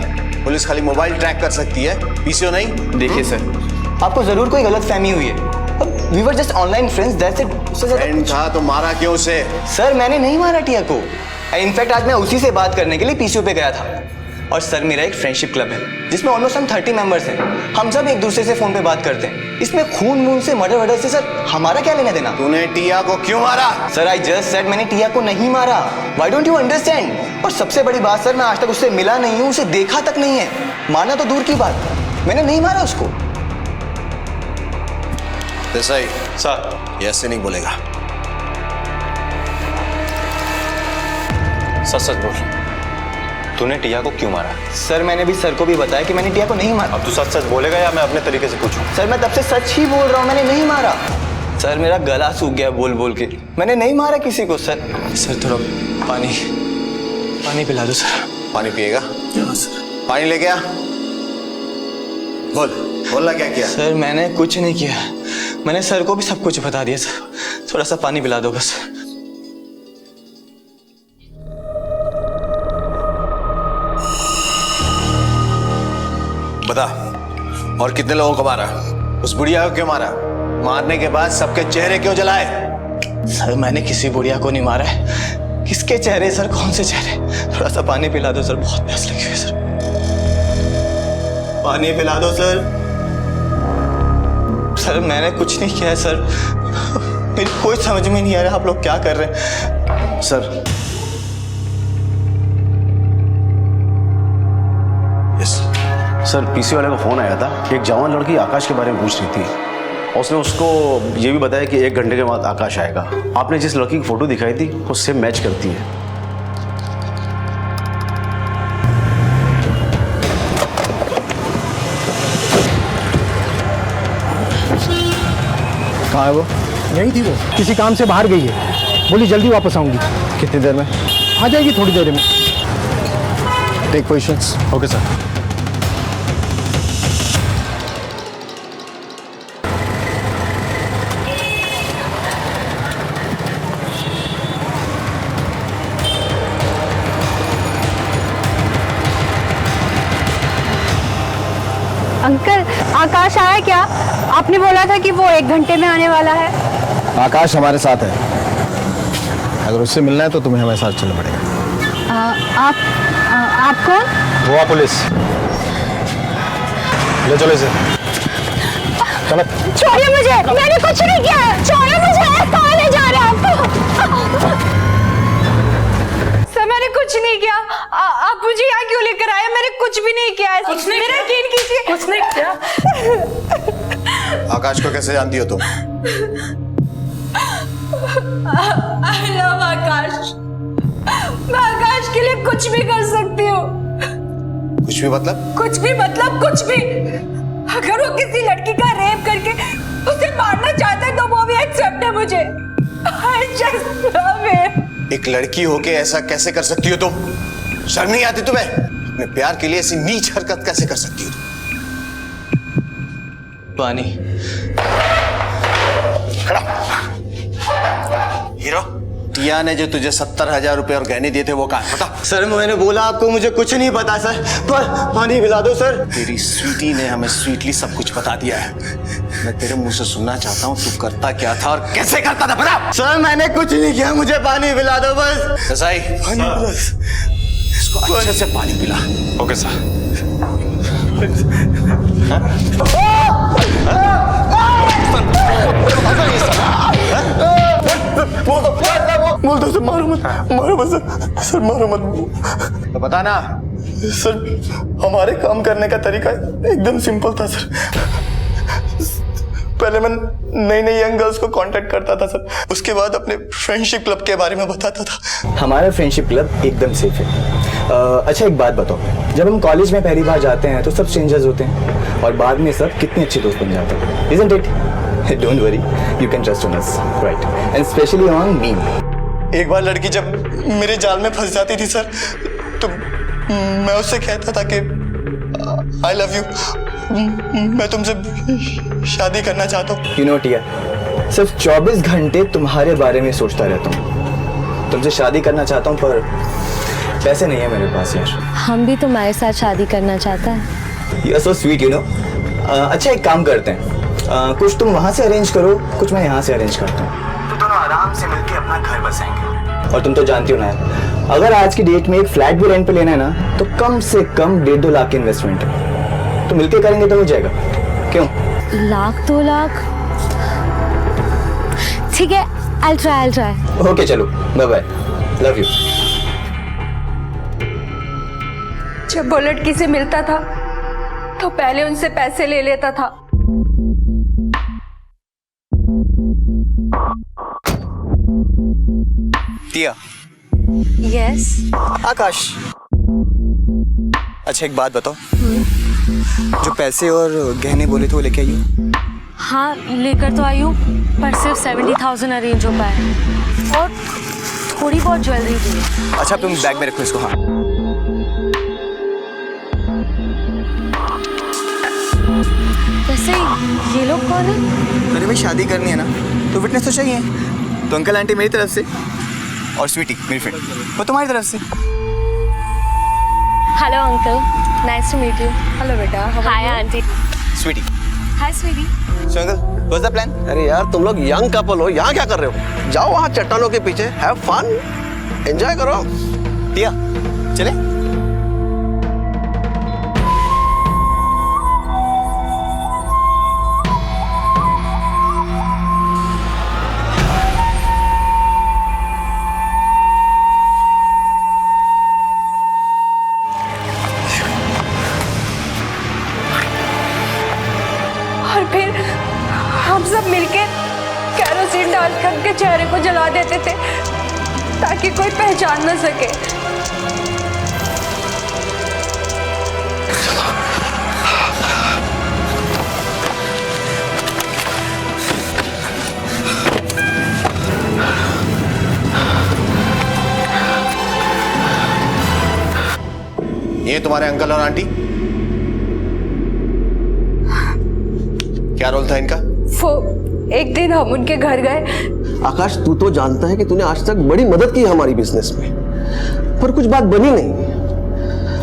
पुलिस खाली मोबाइल ट्रैक कर सकती है, पीसीओ नहीं? देखिए सर, आपको जरूर कोई गलत फहमी हुई है। We were just online friends, that's it. Friend था तो मारा क्यों उसे? सर मैंने नहीं मारा टिया को। इनफैक्ट आज मैं उसी से बात करने के लिए पीसीओ पे गया था। और सर मेरा एक फ्रेंडशिप क्लब है जिसमें ऑलमोस्ट हम 30 मेंबर्स हैं। हम सब एक दूसरे से फोन पे बात करते हैं। इसमें खून मून से मर्डर वर्डर से सर हमारा क्या लेना देना? तूने टिया को क्यों मारा? सर आई जस्ट सेड मैंने टिया को नहीं मारा। Why don't you understand? और सबसे बड़ी बात सर, मैं आज तक उससे मिला नहीं हूँ, उसे देखा तक नहीं है। मारना तो दूर की बात, मैंने नहीं मारा उसको। देसाई सर, ये ऐसे नहीं बोलेगा। सच सच बोल, तूने टिया को क्यों मारा? सर मैंने भी सर को भी बताया कि मैंने टिया को नहीं मारा। अब तू सच सच बोलेगा या मैं अपने तरीके से पूछूं? सर मैं तब से सच ही बोल रहा हूँ, मैंने नहीं मारा। सर मेरा गला सूख गया बोल बोल के, मैंने नहीं मारा किसी को। सर थोड़ा पानी पिला दो सर। पानी पिएगा? हाँ सर। पानी लेके आ। बोलना क्या किया? सर मैंने कुछ नहीं किया, मैंने सर को भी सब कुछ बता दिया सर। थोड़ा सा पानी पिला दो बस। बता और कितने लोगों को मारा? उस बुढ़िया को क्यों मारा? मारने के बाद सबके चेहरे क्यों जलाए? सर मैंने किसी बुढ़िया को नहीं मारा है। किसके चेहरे सर? कौन से चेहरे? थोड़ा सा पानी पिला दो सर, बहुत प्यास लगी हुई है सर। पानी पिला दो सर। सर मैंने कुछ नहीं किया है सर। मेरी कोई समझ में नहीं आ रहा आप लोग क्या कर रहे हैं। सर सर पीसी वाले का फोन आया था, एक जवान लड़की आकाश के बारे में पूछ रही थी। उसने उसको ये भी बताया कि 1 घंटे के बाद आकाश आएगा। आपने जिस लड़की की फोटो दिखाई थी वो सेम मैच करती है। कहाँ है वो? यही थी वो, किसी काम से बाहर गई है, बोली जल्दी वापस आऊंगी। कितनी देर में? आ जाएगी थोड़ी देर में। Take positions. Okay sir. Uncle, Akash आया क्या? आपने बोला था कि वो 1 घंटे में आने वाला है। आकाश हमारे साथ है, अगर उससे मिलना है तो तुम्हें हमारे साथ चलना पड़ेगा। आप कौन? गोवा पुलिस। ले चलो इसे। चलो। छोड़िए मुझे, मैंने कुछ नहीं किया है। छोड़िए मुझे, कहाँ ले जा रहे हैं आप? सर मैंने कुछ नहीं किया। आप मुझे यहाँ क्यों लेकर आए? मैंने कुछ भी नहीं किया है। मेरा यकीन कीजिए। कुछ नहीं किया। आकाश को कैसे जानती हो तुम? I love आकाश। मैं आकाश के लिए कुछ भी कर सकती हूँ। कुछ भी मतलब? कुछ भी मतलब कुछ भी। अगर वो किसी लड़की का रेप करके उसे मारना चाहता है तो वो भी एक्सेप्ट है मुझे। I just love him। एक लड़की होके ऐसा कैसे कर सकती हो तुम? शर्म नहीं आती तुम्हें? अपने प्यार के लिए ऐसी नीच हरकत कैसे कर सकती हो तुम? पानी। खड़ा। हीरो, टिया ने जो तुझे 70,000 रुपए और गहने दिए थे वो कहाँ? बता। सर मैंने बोला आपको मुझे कुछ नहीं पता सर, पर पानी पिला दो सर। तेरी स्वीटी ने हमें स्वीटली सब कुछ बता दिया है। मैं तेरे मुंह से सुनना चाहता हूँ तू करता क्या था और कैसे करता था, बता। सर मैंने कुछ नहीं किया, मुझे पानी पिला दो बस। रसाई, पानी पिला। इसको अच्छे से पानी पिला। Okay sir. बोल दो सर, मारो मत सर, मारो मत। तो बता ना। सर हमारे काम करने का तरीका एकदम सिंपल था सर। पहले मैं नई यंग गर्ल्स को कांटेक्ट करता था सर, उसके बाद अपने फ्रेंडशिप क्लब के बारे में बताता था। हमारा फ्रेंडशिप क्लब एकदम सेफ है। अच्छा एक बात बताओ, जब हम कॉलेज में पहली बार जाते हैं तो सब स्ट्रेंजर्स होते हैं और बाद में सब कितने अच्छे दोस्त बन जाते हैं, isn't it? Don't worry, you can trust on us, right? And especially on me. एक बार लड़की जब मेरे जाल में फंस जाती थी सर, तो मैं उससे कहता था कि I love you, मैं तुमसे शादी करना चाहता हूँ। You know टिया, सिर्फ 24 घंटे तुम्हारे बारे में सोचता रहता हूँ। तुमसे शादी करना चाहता हूँ पर पैसे नहीं है मेरे पास यार। हम भी तुम्हारे साथ शादी करना चाहता है। You are so sweet, you know. अच्छा एक काम करते हैं, कुछ तुम वहाँ से अरेंज करो, कुछ मैं यहाँ से अरेंज करता हूँ, तो दोनों आराम से मिलके अपना घर बसाएंगे। और तुम तो जानती हो ना, अगर आज की डेट में एक फ्लैट भी रेंट पे लेना है ना तो कम से कम 1.5-2 लाख की इन्वेस्टमेंट है, तो मिलके करेंगे तो हो जाएगा। क्यों? 1-2 लाख? ठीक है, I'll try। ओके चलो, बाय बाय, लव यू। जब वो लड़की से मिलता था तो पहले उनसे पैसे ले लेता था। टिया। यस। आकाश। अच्छा एक बात बताओ, जो पैसे और गहने बोले थे वो लेके आई हो? हाँ लेकर तो आई हूँ, पर सिर्फ 70,000 अरेंज हो पाए और थोड़ी बहुत ज्वेलरी भी। अच्छा तुम बैग में रखो इसको। हाँ वैसे ये लोग कौन है? अरे भाई शादी करनी है ना तो विटनेस तो चाहिए, तो अंकल आंटी मेरी तरफ से और स्वीटी मेरी फ्रेंड वो तुम्हारी तरफ से। Hello uncle, nice to meet you. Hello बेटा। Hi aunty. Sweetie. Hi sweetie. So uncle, what's the plan? अरे यार तुम लोग यंग कपल हो, यहाँ क्या कर रहे हो? जाओ वहाँ चट्टानों के पीछे, हैव फन, एंजॉय करो। टिया, चले? और फिर हम सब मिलके केरोसिन डालकर उनके चेहरे को जला देते थे ताकि कोई पहचान न सके। ये तुम्हारे अंकल और आंटी? क्या रोल था इनका? वो एक दिन हम उनके घर गए। आकाश, तू तो जानता है कि तूने आज तक बड़ी मदद की हमारी बिजनेस में, पर कुछ बात बनी नहीं।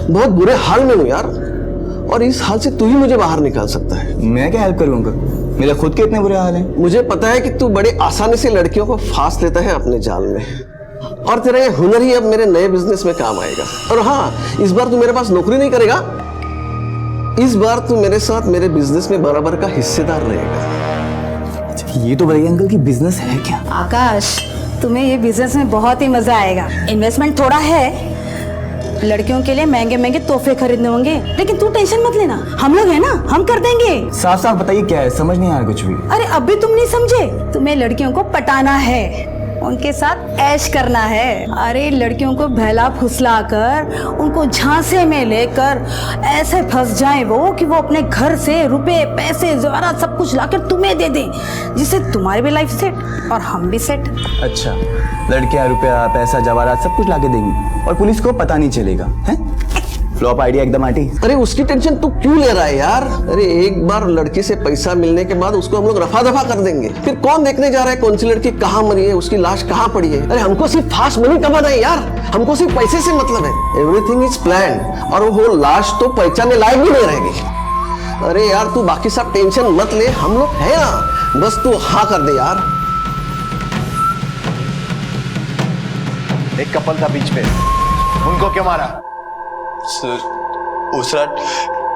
बहुत बुरे हाल में हूं यार, और इस हाल से तू ही मुझे बाहर निकाल सकता है। मैं क्या हेल्प करूंगा? मेरे खुद के इतने बुरे हाल हैं। मुझे पता है कि तू बड़े आसानी से लड़कियों को फांस लेता है अपने जाल में, और तेरा ये हुनर ही अब मेरे नए बिजनेस में काम आएगा। और हाँ, इस बार तू मेरे पास नौकरी नहीं करेगा, इस बार तू मेरे साथ मेरे बिजनेस में बराबर का हिस्सेदार रहेगा। ये तो बताइए अंकल कि बिजनेस है क्या? आकाश, तुम्हें ये बिजनेस में बहुत ही मजा आएगा। इन्वेस्टमेंट थोड़ा है, लड़कियों के लिए महंगे महंगे तोहफे खरीदने होंगे, लेकिन तू टेंशन मत लेना, हम लोग हैं ना, हम कर देंगे। साफ साफ बताइए क्या है, समझ नहीं आ रहा कुछ भी। अरे अब भी तुम नहीं समझे? तुम्हें लड़कियों को पटाना है, उनके साथ ऐश करना है। अरे लड़कियों को बहला फुसला कर उनको झांसे में लेकर ऐसे फंस जाए वो कि वो अपने घर से रुपए पैसे ज़ेवरात सब कुछ लाकर तुम्हें दे दें, जिससे तुम्हारी भी लाइफ सेट और हम भी सेट। अच्छा, लड़कियां रुपया पैसा जवाहरात सब कुछ लाके देंगी और पुलिस को पता नहीं चलेगा, हैं? फ्लॉप आइडिया एकदम आंटी। अरे उसकी टेंशन तू क्यों ले रहा है यार? अरे एक बार लड़की से पैसा मिलने के बाद उसको हम लोग रफा दफा कर देंगे, फिर कौन देखने जा रहा है कौन सी लड़की कहाँ मरी है, उसकी लाश कहाँ पड़ी है? अरे हमको सिर्फ फास्ट मनी कमाना है यार, हमको सिर्फ पैसे से मतलब है। एवरीथिंग इज प्लान, और वो लाश तो पहचानने लायक भी नहीं रहेगी। अरे यार तू बाकी सब टेंशन मत ले, हम लोग है ना, बस तू हाँ कर दे यार। एक कपल था बीच में, उनको क्यों मारा? सर, दूसरा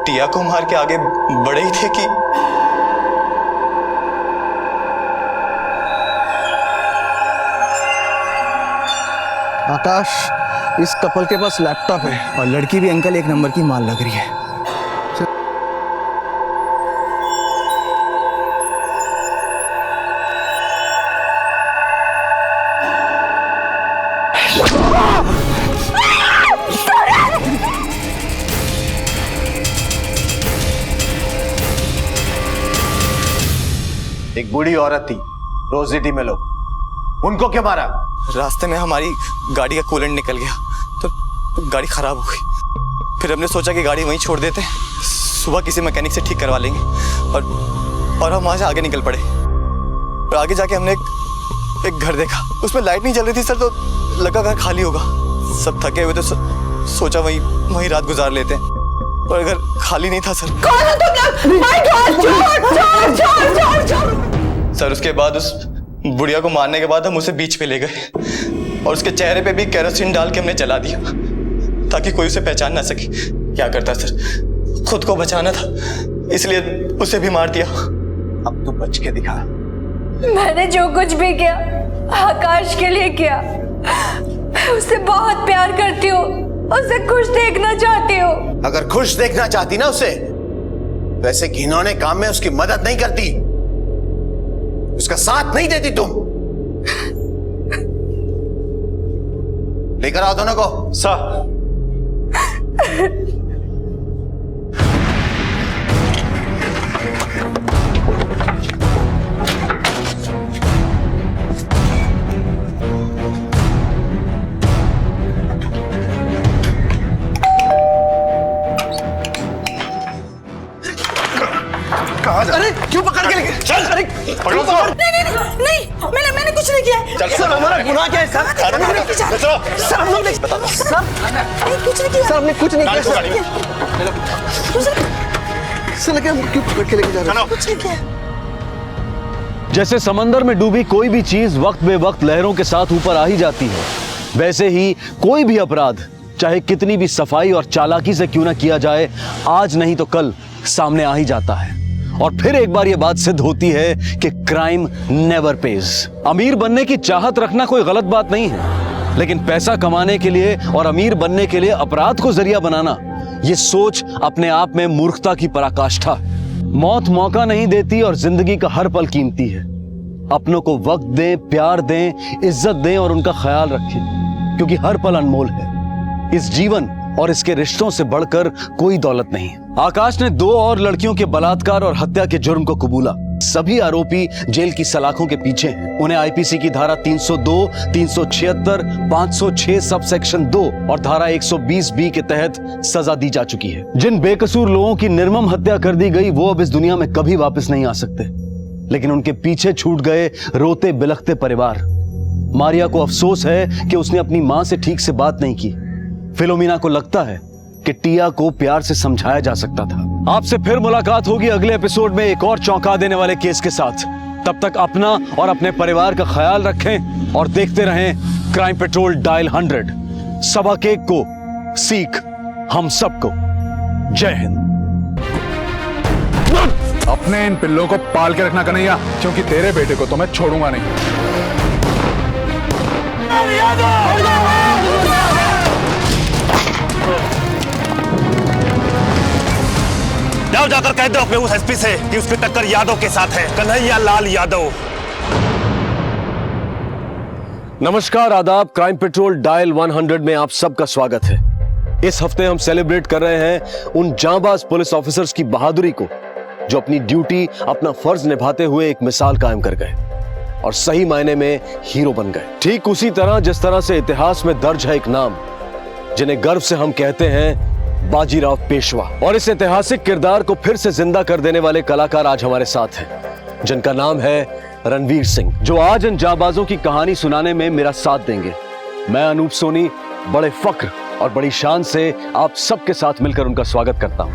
टिया को मार के आगे बढ़े ही थे कि आकाश, इस कपल के पास लैपटॉप है और लड़की भी अंकल एक नंबर की माल लग रही है। एक बूढ़ी औरत थी रोजिटी में, लोग उनको क्यों मारा? रास्ते में हमारी गाड़ी का कूलेंट निकल गया तो गाड़ी खराब हो गई। फिर हमने सोचा कि गाड़ी वहीं छोड़ देते, सुबह किसी मैकेनिक से ठीक करवा लेंगे, और हम वहां से आगे निकल पड़े। और आगे जाके हमने एक घर देखा, उसमें लाइट नहीं जल रही थी सर, तो लगा घर खाली होगा। सब थके हुए तो सोचा वहीं रात गुजार लेते हैं, और अगर खाली नहीं था सर। कौन हो तुम लोग? माय गॉड, चोर चोर चोर चोर। सर उसके बाद उस बुढ़िया को मारने के बाद हम उसे बीच पे ले गए और उसके चेहरे पे भी केरोसिन डाल के हमने जला दिया ताकि कोई उसे पहचान ना सके। क्या करता सर, खुद को बचाना था इसलिए उसे भी मार दिया। अब तू बच के दिखा। मैंने जो कुछ भी किया आकाश के लिए किया। मैं उससे बहुत प्यार करती हूँ, उसे खुश देखना चाहती हूँ। अगर खुश देखना चाहती ना उसे, वैसे घिनौने काम में उसकी मदद नहीं करती, उसका साथ नहीं देती तुम। लेकर आओ दोनों को। सर अरे क्यों पकड़ के लेके चल? अरे पकड़ो तो। नहीं, मैंने कुछ नहीं किया। चल सर, हमारा गुनाह क्या है सर? सर हम लोग सर कुछ नहीं किया। सर हमने कुछ नहीं किया सर। ऐसा लगे हम क्यों पकड़ के लेके जा रहे हैं? कुछ नहीं किया। जैसे समंदर में डूबी कोई भी चीज वक्त बे वक्त लहरों के साथ ऊपर आ ही जाती है, वैसे ही कोई भी अपराध चाहे कितनी भी सफाई और चालाकी से क्यों ना किया जाए, आज नहीं तो कल सामने आ ही जाता है। और फिर एक बार यह बात सिद्ध होती है कि क्राइम नेवर पेज। अमीर बनने की चाहत रखना कोई गलत बात नहीं है, लेकिन पैसा कमाने के लिए और अमीर बनने के लिए अपराध को जरिया बनाना, यह सोच अपने आप में मूर्खता की पराकाष्ठा। मौत मौका नहीं देती और जिंदगी का हर पल कीमती है। अपनों को वक्त दें, प्यार दें, इज्जत दें और उनका ख्याल रखें, क्योंकि हर पल अनमोल है। इस जीवन और इसके रिश्तों से बढ़कर कोई दौलत नहीं। आकाश ने 2 और लड़कियों के बलात्कार और हत्या के जुर्म को कबूला। सभी आरोपी जेल की सलाखों के पीछे हैं। उन्हें आईपीसी की धारा 302, 376, 506 सब सेक्शन 2 और धारा 120 बी के तहत सजा दी जा चुकी है। जिन बेकसूर लोगों की निर्मम हत्या कर दी गई, वो अब इस दुनिया में कभी वापस नहीं आ सकते, लेकिन उनके पीछे छूट गए रोते बिलखते परिवार। मारिया को अफसोस है कि उसने अपनी मां से ठीक से बात नहीं की। फिलोमिना को लगता है कि टिया को प्यार से समझाया जा सकता था। आपसे फिर मुलाकात होगी अगले एपिसोड में एक और चौंका देने वाले केस के साथ। तब तक अपना और अपने परिवार का ख्याल रखें और देखते रहें क्राइम पेट्रोल डायल 100। सबक एक को सीख हम सबको। जय हिंद। अपने इन पिल्लों को पाल के रखना कन्हैया, क्योंकि तेरे बेटे को तो मैं छोड़ूंगा नहीं। जाओ जाकर कह दो अपने उस एसपी से कि उसकी टक्कर यादव के साथ है, कन्हैया लाल यादव। नमस्कार, आदाब। क्राइम पेट्रोल डायल 100 में आप सबका स्वागत है। इस हफ्ते हम सेलिब्रेट कर रहे हैं उन जांबाज पुलिस ऑफिसर्स की बहादुरी को जो अपनी ड्यूटी, अपना फर्ज निभाते हुए एक मिसाल कायम कर गए और सही मायने में हीरो बन गए। ठीक उसी तरह जिस तरह से इतिहास में दर्ज है एक नाम जिन्हें गर्व से हम कहते हैं बाजीराव पेशवा। और इस ऐतिहासिक किरदार को फिर से जिंदा कर देने वाले कलाकार आज हमारे साथ हैं, जिनका नाम है रणवीर सिंह, जो आज इन जाबाजों की कहानी सुनाने में मेरा साथ देंगे। मैं अनूप सोनी बड़े फख्र और बड़ी शान से आप सबके साथ मिलकर उनका स्वागत करता हूं।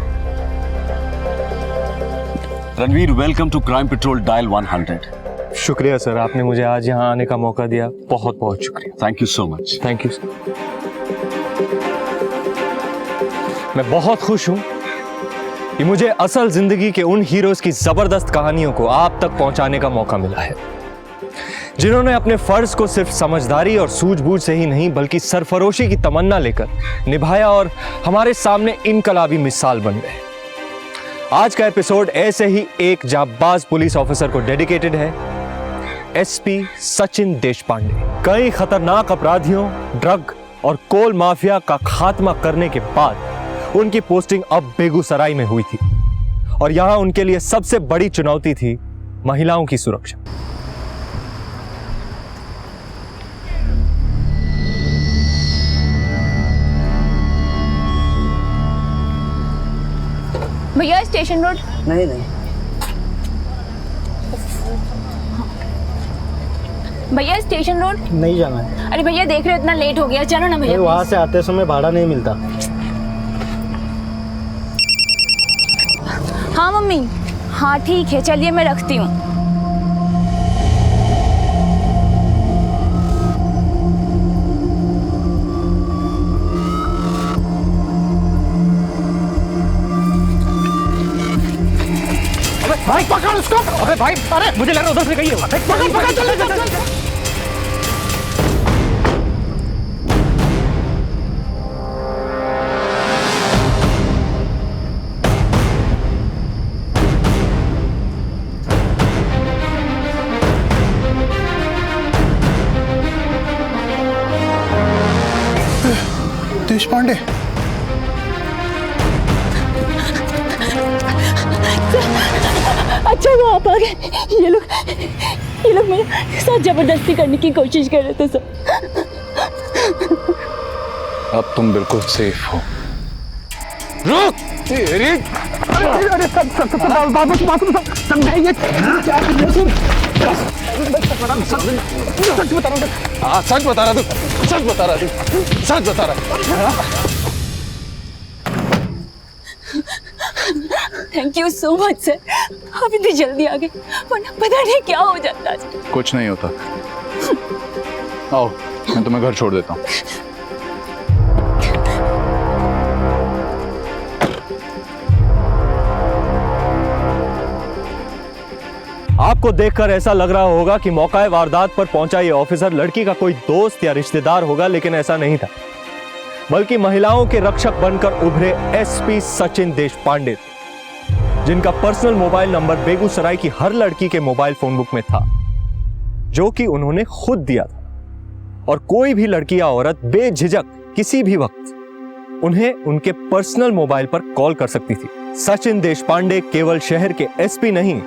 Ranveer, welcome to crime patrol dial 100। शुक्रिया सर, आपने मुझे आज यहाँ आने का मौका दिया, बहुत बहुत शुक्रिया। Thank you so much. Thank you sir. मैं बहुत खुश हूं कि मुझे असल जिंदगी के उन हीरोज की जबरदस्त कहानियों को आप तक पहुंचाने का मौका मिला है, जिन्होंने अपने फर्ज को सिर्फ समझदारी और सूझबूझ से ही नहीं बल्कि सरफरोशी की तमन्ना लेकर निभाया और हमारे सामने इनकलाबी मिसाल बन गए। आज का एपिसोड ऐसे ही एक जांबाज पुलिस ऑफिसर को डेडिकेटेड है, एसपी सचिन देशपांडे। कई खतरनाक अपराधियों, ड्रग और कोल माफिया का खात्मा करने के बाद उनकी पोस्टिंग अब बेगूसराय में हुई थी और यहां उनके लिए सबसे बड़ी चुनौती थी महिलाओं की सुरक्षा। भैया स्टेशन रोड। नहीं, भैया स्टेशन रोड नहीं जाना है। अरे भैया देख रहे हो इतना लेट हो गया, चलो ना भैया। वहां से आते समय भाड़ा नहीं मिलता। हाँ मम्मी, हाँ ठीक है, चलिए मैं रखती हूँ। भाई पकड़ उसको। अबे भाई, अरे मुझे लग रहा उधर से गई है। पकड़ पकड़, चल चल चल। देशपांडे, अच्छा वो आप आ गए। ये लोग मेरे साथ जबरदस्ती करने की कोशिश कर रहे थे सर। अब तुम बिल्कुल सेफ हो। रुक। अरे समझाइए क्या सच बता रहा तू, सच बता रहा तू, सच बता रहा। Thank you so much sir, आप इतनी जल्दी आ गए, वरना पता नहीं क्या हो जाता। कुछ नहीं होता। आओ, मैं तुम्हें घर छोड़ देता हूँ। आपको देखकर ऐसा लग रहा होगा कि मौका वारदात पर पहुंचा ये ऑफिसर लड़की का कोई दोस्त या रिश्तेदार होगा, लेकिन ऐसा नहीं था, बल्कि महिलाओं के रक्षक बनकर उभरे एसपी सचिन देशपांडे, जिनका पर्सनल मोबाइल नंबर बेगूसराय की हर लड़की के मोबाइल फोन बुक में था, जो कि उन्होंने खुद दिया था। और कोई भी लड़की या औरत बेझिझक किसी भी वक्त उन्हें उनके पर्सनल मोबाइल पर कॉल कर सकती थी। सचिन देशपांडे केवल शहर के एसपी नहीं,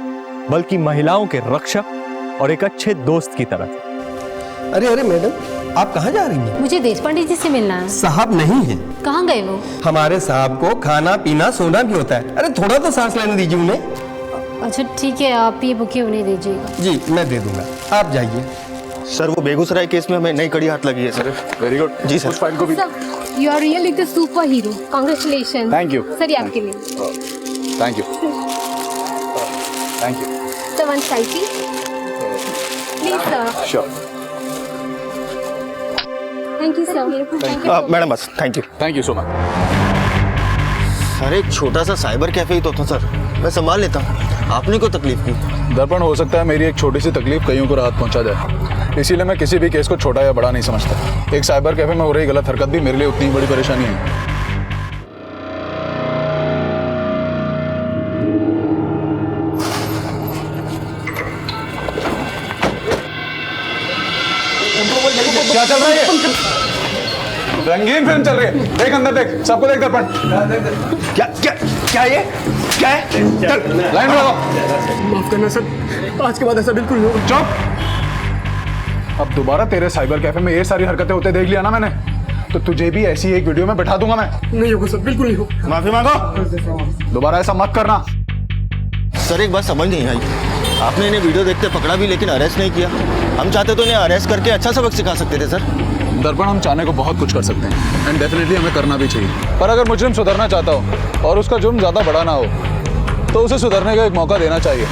बल्कि महिलाओं के रक्षक और एक अच्छे दोस्त की तरह थे। अरे अरे मैडम, आप कहाँ जा रही हैं? मुझे देशपांडे जी से मिलना है। साहब नहीं है। कहाँ गए वो? हमारे साहब को खाना पीना सोना भी होता है। अरे थोड़ा तो सांस लेने दीजिए उन्हें। अच्छा ठीक है, आप ये बुके उन्हें दीजिएगा। जी मैं दे दूंगा, आप जाइए। सर वो बेगूसराय केस में हमें नई कड़ी हाथ लगी है सर। Very good. जी सर। उस फाइल को भी। You are really the super hero, congratulation. Thank you sir ये आपके लिए। Thank you thank you. Sir one selfie please sir. Sure. Thank you sir. Madam बस thank you so much. Sir एक छोटा सा साइबर कैफे ही तो था sir, मैं संभाल लेता। आपने को तकलीफ की? दर्पण, हो सकता है मेरी एक छोटी सी तकलीफ कईयों को राहत पहुंचा जाए, इसीलिए मैं किसी भी केस को छोटा या बड़ा नहीं समझता। एक साइबर कैफे में हो रही गलत हरकत भी मेरे लिए उतनी बड़ी परेशानी है। क्या चल रहा है? रंगीन फिल्म चल रही है, देख अंदर देख, सबको देख दर्पण। क्या क्या क्या ये क्या है? लाइन में लगाओ। माफ करना सर, आज के बाद ऐसा बिल्कुल नहीं होगा। चुप। अब दोबारा तेरे साइबर कैफे में ये सारी हरकतें होते देख लिया ना मैंने, तो तुझे भी ऐसी एक वीडियो में बैठा दूंगा मैं। नहीं होगा सर, बिल्कुल नहीं होगा। माफी मांगो, दोबारा ऐसा मत करना। सर एक बात समझ नहीं आई, आपने इन्हें वीडियो देखते पकड़ा भी लेकिन अरेस्ट नहीं किया। हम चाहते तो इन्हें अरेस्ट करके अच्छा सबक सिखा सकते थे सर। दर्पण, हम चाहने को बहुत कुछ कर सकते हैं एंड डेफिनेटली हमें करना भी चाहिए, पर अगर मुजरिम सुधरना चाहता हो और उसका जुर्म ज़्यादा बड़ा ना हो तो उसे सुधरने का एक मौका देना चाहिए।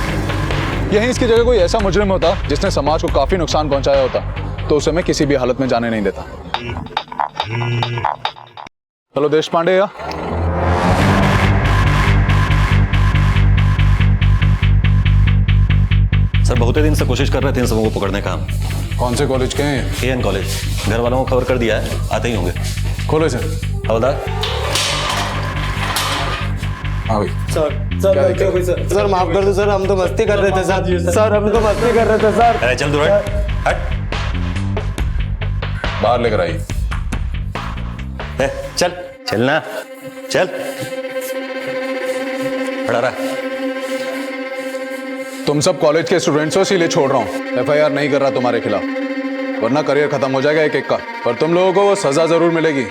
यहीं इसकी जगह कोई ऐसा मुजरिम होता जिसने समाज को काफ़ी नुकसान पहुंचाया होता, तो उसे मैं किसी भी हालत में जाने नहीं देता। हेलो देशपांडे। या सर बहुत ही दिन से कोशिश कर रहे थे इन सबों को पकड़ने का। कौन से कॉलेज के हैं? A N college. घर वालों को खबर कर दिया है, आते ही होंगे। खोलो इसे। हवलदार। हाँ भाई। सर माफ कर दो सर, हम तो मस्ती कर रहे थे सर, हम तो मस्ती कर रहे थे सर। अरे चल दूर हट। बाहर लेकर आइए। चल चलना, चल खड़ा रहा। तुम सब कॉलेज के स्टूडेंट्स हो, इसीलिए छोड़ रहा हूँ। एफआईआर नहीं कर रहा तुम्हारे खिलाफ, वरना करियर खत्म हो जाएगा एक एक का। पर तुम लोगों को वो सजा जरूर मिलेगी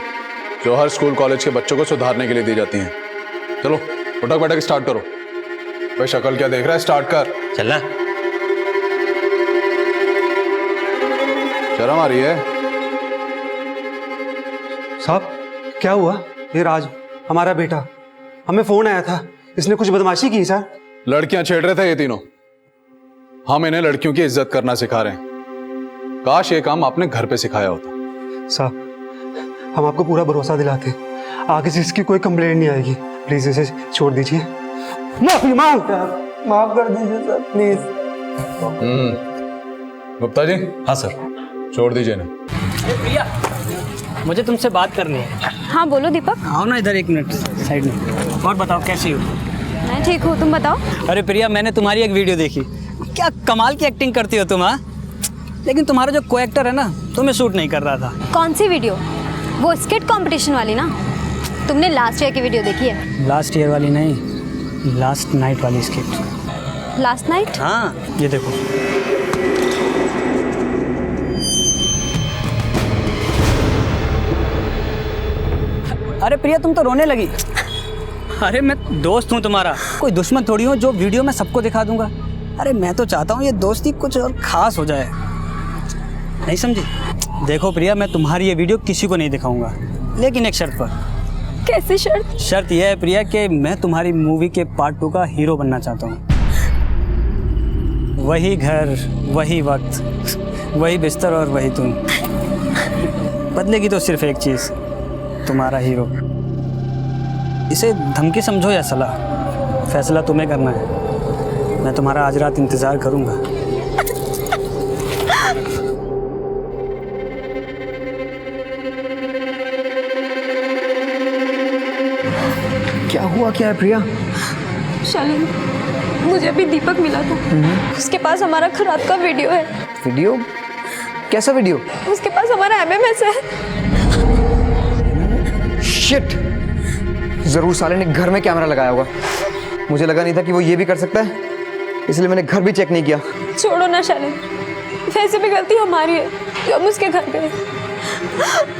जो हर स्कूल कॉलेज के बच्चों को सुधारने के लिए दी जाती है। चलो उठक बैठक स्टार्ट करो। भाई शक्ल क्या देख रहा है, स्टार्ट कर। चलना। शर्म आ रही है? साहब क्या हुआ? ये राज हमारा बेटा, हमें फोन आया था, इसने कुछ बदमाशी की सर। लड़कियां छेड़ रहे थे ये तीनों। हम इन्हें लड़कियों की इज्जत करना सिखा रहे हैं। काश ये काम आपने घर पे सिखाया होता। साहब हम आपको पूरा भरोसा दिलाते हैं, आगे से इसकी कोई कंप्लेंट नहीं आएगी। प्लीज इसे छोड़ दीजिए। माफी मांग, माफ कर दीजिए सर प्लीज। गुप्ता जी। हाँ सर। छोड़ दीजिए ना। प्रिया, मुझे तुमसे बात करनी है। हाँ बोलो दीपक। आओ ना इधर एक मिनट साइड में। और बताओ कैसी हो? मैं ठीक हूँ, तुम बताओ। अरे प्रिया, मैंने तुम्हारी एक वीडियो देखी, क्या कमाल की एक्टिंग करती हो तुम। हाँ, लेकिन तुम्हारा जो को एक्टर है ना, तुम्हें सूट नहीं कर रहा था। कौन सी वीडियो? वो स्किट कंपटीशन वाली ना? तुमने लास्ट ईयर की वीडियो देखी है? लास्ट ईयर वाली नहीं, लास्ट नाइट वाली स्किट। Last night? हाँ ये देखो। अरे प्रिया तुम तो रोने लगी। अरे मैं दोस्त हूँ तुम्हारा, कोई दुश्मन थोड़ी हूँ जो वीडियो में सबको दिखा दूंगा। अरे मैं तो चाहता हूँ ये दोस्ती कुछ और खास हो जाए, नहीं समझी? देखो प्रिया, मैं तुम्हारी ये वीडियो किसी को नहीं दिखाऊंगा, लेकिन एक शर्त पर। कैसी शर्त? शर्त यह है प्रिया कि मैं तुम्हारी मूवी के पार्ट 2 का हीरो बनना चाहता हूँ। वही घर, वही वक्त, वही बिस्तर और वही तुम। बदलेगी तो सिर्फ एक चीज़, तुम्हारा हीरो। इसे धमकी समझो या सलाह, फैसला तुम्हें करना है। मैं तुम्हारा आज रात इंतज़ार करूँगा। क्या हुआ, क्या है प्रिया? शालिनी, मुझे अभी दीपक मिला था। उसके पास हमारा खराब का वीडियो है। वीडियो? कैसा वीडियो? उसके पास हमारा एमएमएस है। शिट! जरूर साले ने घर में कैमरा लगाया होगा। मुझे लगा नहीं था कि वो ये भी कर सकता है, इसलिए मैंने घर भी चेक नहीं किया। छोड़ो ना शालिनी, वैसे भी गलती हमारी है जो हम उसके घर गए।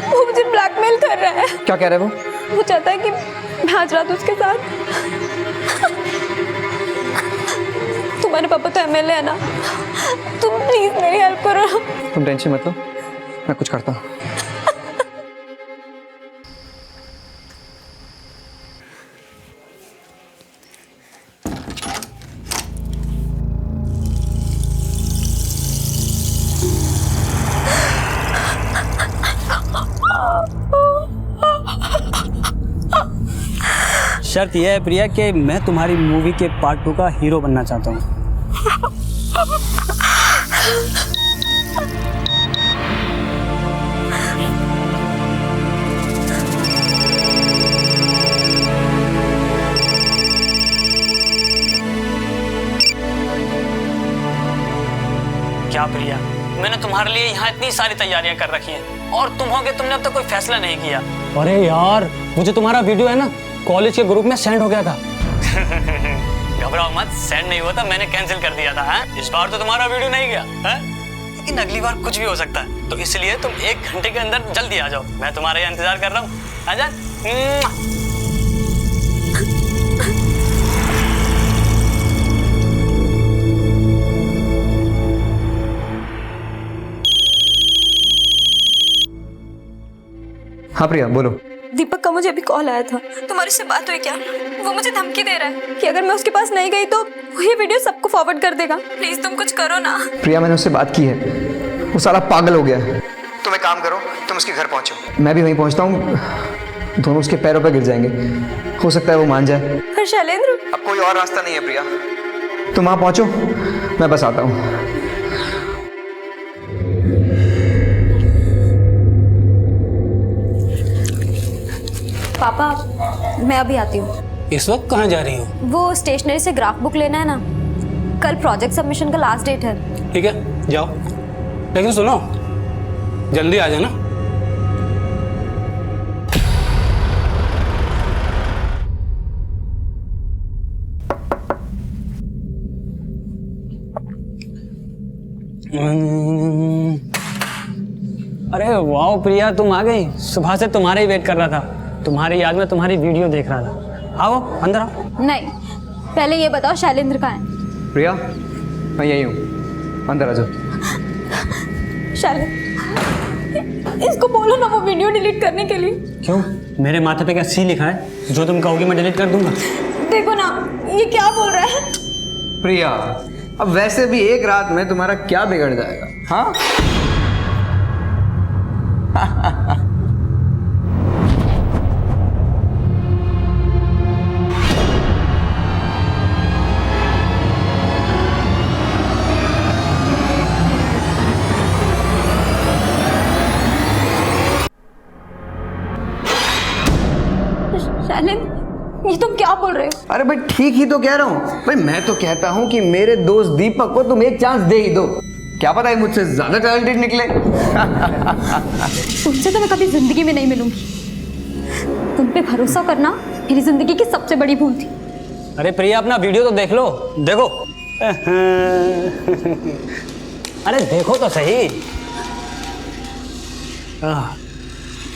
वो मुझे ब्लैकमेल कर रहा है। क्या कह रहे हो? वो चाहता है कि मैं आज रात उसके साथ। तुम्हारे पापा तो एमएलए है ना, तुम प्लीज मेरी हेल्प करो। तुम टेंशन मत लो, मैं कुछ करता हूँ। शर्त यह है प्रिया कि मैं तुम्हारी मूवी के पार्ट 2 का हीरो बनना चाहता हूँ। क्या प्रिया, मैंने तुम्हारे लिए यहाँ इतनी सारी तैयारियां कर रखी हैं और तुम होगे, तुमने अब तक कोई फैसला नहीं किया। अरे यार, मुझे तुम्हारा वीडियो है ना कॉलेज के ग्रुप में सेंड हो गया था। घबराओ मत, सेंड नहीं हुआ था, मैंने कैंसिल कर दिया था। है? इस बार तो तुम्हारा वीडियो नहीं गया है? लेकिन अगली बार कुछ भी हो सकता है, तो इसलिए तुम 1 घंटे के अंदर जल्दी आ जाओ। मैं तुम्हारा यहाँ इंतजार कर रहा हूँ। आजा। हाँ प्रिया बोलो। दीपक का मुझे अभी कॉल आया था, तुम्हारे से बात हुई क्या? वो मुझे धमकी दे रहा है कि अगर मैं उसके पास नहीं गई तो ये वीडियो सबको फॉरवर्ड कर देगा। प्लीज तुम कुछ करो ना। प्रिया मैंने उससे बात की है, वो साला पागल हो गया है। तुम एक काम करो, तुम उसके घर पहुंचो, मैं भी वहीं पहुंचता हूँ। दोनों उसके पैरों पर गिर जाएंगे, हो सकता है वो मान जाए। पर शैलेंद्र, अब कोई और रास्ता नहीं है प्रिया, तुम वहाँ पहुंचो, मैं बस आता हूँ। पापा मैं अभी आती हूँ। इस वक्त कहाँ जा रही हो? वो स्टेशनरी से ग्राफ बुक लेना है ना, कल प्रोजेक्ट सबमिशन का लास्ट डेट है। ठीक है, जाओ, लेकिन सुनो, जल्दी आ जाना। अरे वाह प्रिया, तुम आ गई। सुबह से तुम्हारे ही वेट कर रहा था, तुम्हारी याद में तुम्हारी वीडियो देख रहा था। आओ अंदर आओ। नहीं, पहले ये बताओ शैलेंद्र कहाँ है? प्रिया मैं यही हूँ, अंदर आ जाओ। शैलेंद्र, इसको बोलो ना वो वीडियो डिलीट करने के लिए। क्यों, मेरे माथे पे क्या सी लिखा है? जो तुम कहोगे मैं डिलीट कर दूंगा। देखो ना, ये क्या बोल रहा है? प्रिया अब वैसे भी एक रात में तुम्हारा क्या बिगड़ जाएगा? हाँ ये तुम क्या बोल रहे हो? अरे भाई ठीक ही तो कह रहा हूँ भाई, मैं तो कहता हूँ कि मेरे दोस्त दीपक को तुम एक चांस दे ही दो, क्या पता है मुझसे ज्यादा टैलेंटेड निकले। तुमसे तो मैं कभी जिंदगी में नहीं मिलूंगी। तुम पे भरोसा करना मेरी जिंदगी की सबसे बड़ी भूल थी। अरे प्रिया, अपना वीडियो तो देख लो, देखो। अरे देखो तो सही।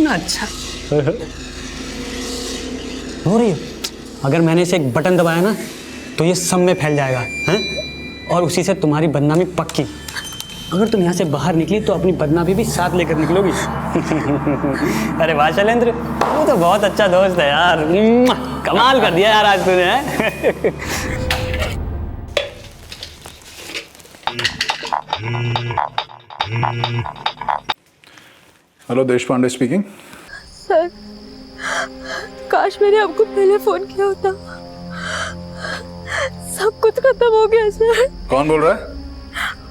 ना अच्छा हो रही है। अगर मैंने इसे एक बटन दबाया ना तो ये सब में फैल जाएगा, हैं? और उसी से तुम्हारी बदनामी पक्की। अगर तुम यहाँ से बाहर निकली तो अपनी बदनामी भी साथ लेकर निकलोगी। अरे वाह शैलेंद्र, तू तो बहुत अच्छा दोस्त है यार। कमाल कर दिया यार आज तूने, हैं? हेलो, देश पांडे स्पीकिंग। सर, काश मैंने आपको पहले फोन किया होता। सब कुछ खत्म हो गया सर। कौन बोल रहा है?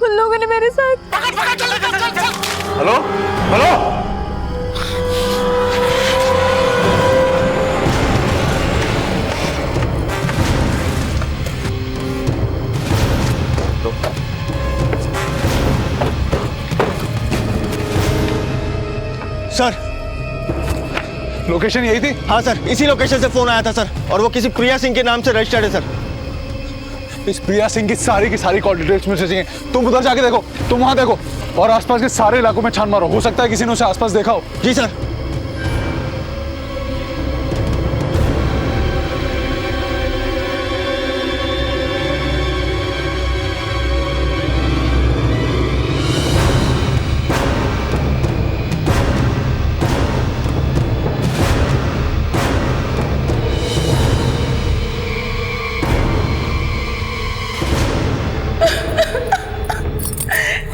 उन लोगों ने मेरे साथ। हेलो हेलो, सर, लोकेशन यही थी? हाँ सर, इसी लोकेशन से फोन आया था सर, और वो किसी प्रिया सिंह के नाम से रजिस्टर्ड है सर। इस प्रिया सिंह की सारी कॉल डिटेल्स मुझे चाहिए। तुम उधर जाके देखो, तुम वहां देखो और आसपास के सारे इलाकों में छान मारो। हो सकता है किसी ने उसे आसपास देखा हो। जी सर।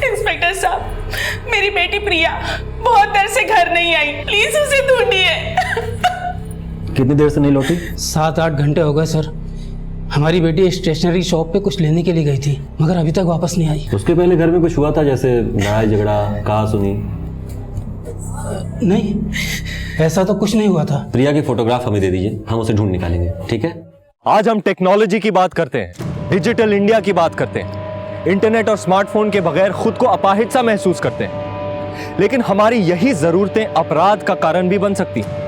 इंस्पेक्टर साहब, मेरी बेटी प्रिया बहुत देर से घर नहीं आई, प्लीज उसे ढूंढिए। कितनी देर से नहीं लौटी? 7-8 घंटे हो गए सर। हमारी बेटी स्टेशनरी शॉप पे कुछ लेने के लिए गई थी, मगर अभी तक वापस नहीं आई। उसके पहले घर में कुछ हुआ था, जैसे लड़ाई झगड़ा, कहा सुनी? नहीं, ऐसा तो कुछ नहीं हुआ था। प्रिया की फोटोग्राफ हमें दे दीजिए, हम उसे ढूंढ निकालेंगे, ठीक है? आज हम टेक्नोलॉजी की बात करते हैं, डिजिटल इंडिया की बात करते हैं, इंटरनेट और स्मार्टफोन के बगैर खुद को अपाहिज सा महसूस करते हैं। लेकिन हमारी यही जरूरतें अपराध का कारण भी बन सकती हैं।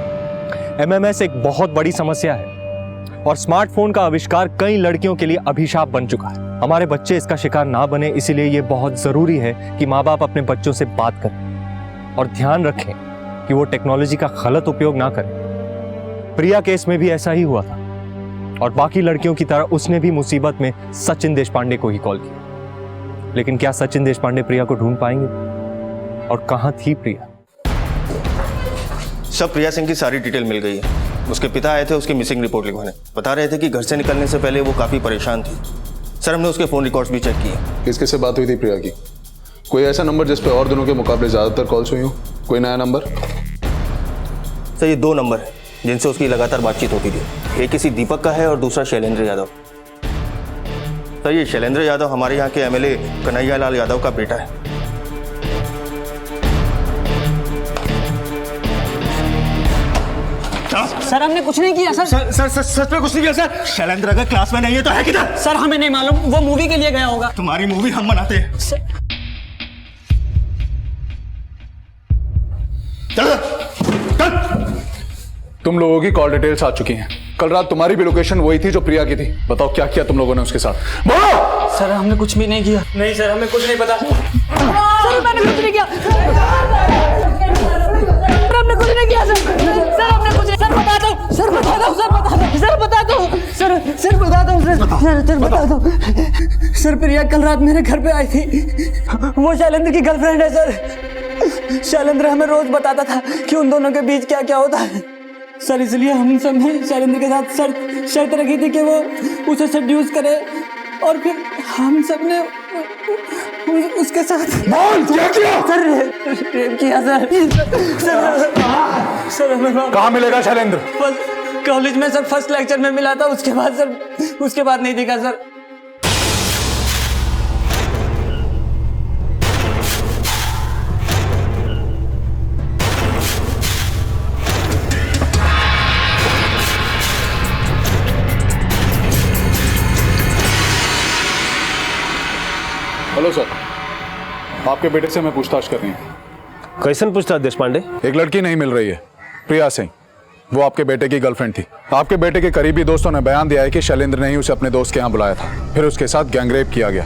एमएमएस एक बहुत बड़ी समस्या है और स्मार्टफोन का आविष्कार कई लड़कियों के लिए अभिशाप बन चुका है। हमारे बच्चे इसका शिकार ना बने, इसीलिए यह बहुत जरूरी है कि माँ बाप अपने बच्चों से बात करें और ध्यान रखें कि वो टेक्नोलॉजी का गलत उपयोग ना करें। प्रिया केस में भी ऐसा ही हुआ था और बाकी लड़कियों की तरह उसने भी मुसीबत में सचिन देशपांडे को ही कॉल किया। लेकिन क्या सचिन देशपांडे प्रिया को ढूंढ पाएंगे? और कहां थी प्रिया? सब प्रिया सिंह की सारी डिटेल मिल गई है। उसके पिता आए थे उसकी मिसिंग रिपोर्ट लिखवाने, बता रहे थे कि घर से निकलने से पहले वो काफी परेशान थी। सर, हमने उसके फोन रिकॉर्ड्स भी चेक किए। किसके से बात हुई थी प्रिया की? कोई ऐसा नंबर जिस पे और दिनों के मुकाबले ज्यादातर कॉल्स हुई हो? कोई नया नंबर? सर, ये 2 नंबर है जिनसे उसकी लगातार बातचीत होती थी। एक किसी दीपक का है और दूसरा शैलेंद्र यादव। सर, ये शैलेंद्र यादव हमारे यहाँ के एमएलए कन्हैया लाल यादव का बेटा है। सर, हमने कुछ नहीं किया सर। सर सच में कुछ नहीं किया सर। शैलेंद्र अगर क्लास में नहीं है तो है किधर? सर, हमें नहीं मालूम, वो मूवी के लिए गया होगा। तुम्हारी मूवी हम बनाते हैं। चल। तुम लोगों की कॉल डिटेल्स आ चुकी हैं। कल रात तुम्हारी भी लोकेशन वही थी जो प्रिया की थी। बताओ क्या किया तुम लोगों ने उसके साथ? बोलो। सर, हमने कुछ भी नहीं किया। नहीं सर, हमें कुछ नहीं पता। सर, मैंने कुछ नहीं किया। सर, हमने कुछ नहीं किया। सर, हमने कुछ। सर, बता दो। सर, बता दो। सर, बता दो। सर, बता दो। सर, बता दो। सर, बता दो। सर, प्रिया कल रात मेरे घर पे आई थी। वो शैलेंद्र की गर्लफ्रेंड है सर। शैलेंद्र हमें रोज बताता था कि उन दोनों के बीच क्या क्या होता है सर, इसलिए हम सब ने शैलेंद्र के साथ शर्त रखी थी कि वो उसे सेड्यूस करे और फिर हम सब ने उसके साथ क्या किया? सर, रेप किया सर। सर हमें कहाँ मिलेगा शैलेंद्र? कॉलेज में सर, फर्स्ट लेक्चर में मिला था। उसके बाद सर, उसके बाद नहीं दिखा सर। हेलो सर, आपके बेटे से मैं पूछताछ कर रही हूँ। कैसन पूछताछ देशपांडे? एक लड़की नहीं मिल रही है, प्रिया सिंह। वो आपके बेटे की गर्लफ्रेंड थी। आपके बेटे के करीबी दोस्तों ने बयान दिया है कि शैलेंद्र ने ही उसे अपने दोस्त के यहाँ बुलाया था, फिर उसके साथ गैंगरेप किया गया।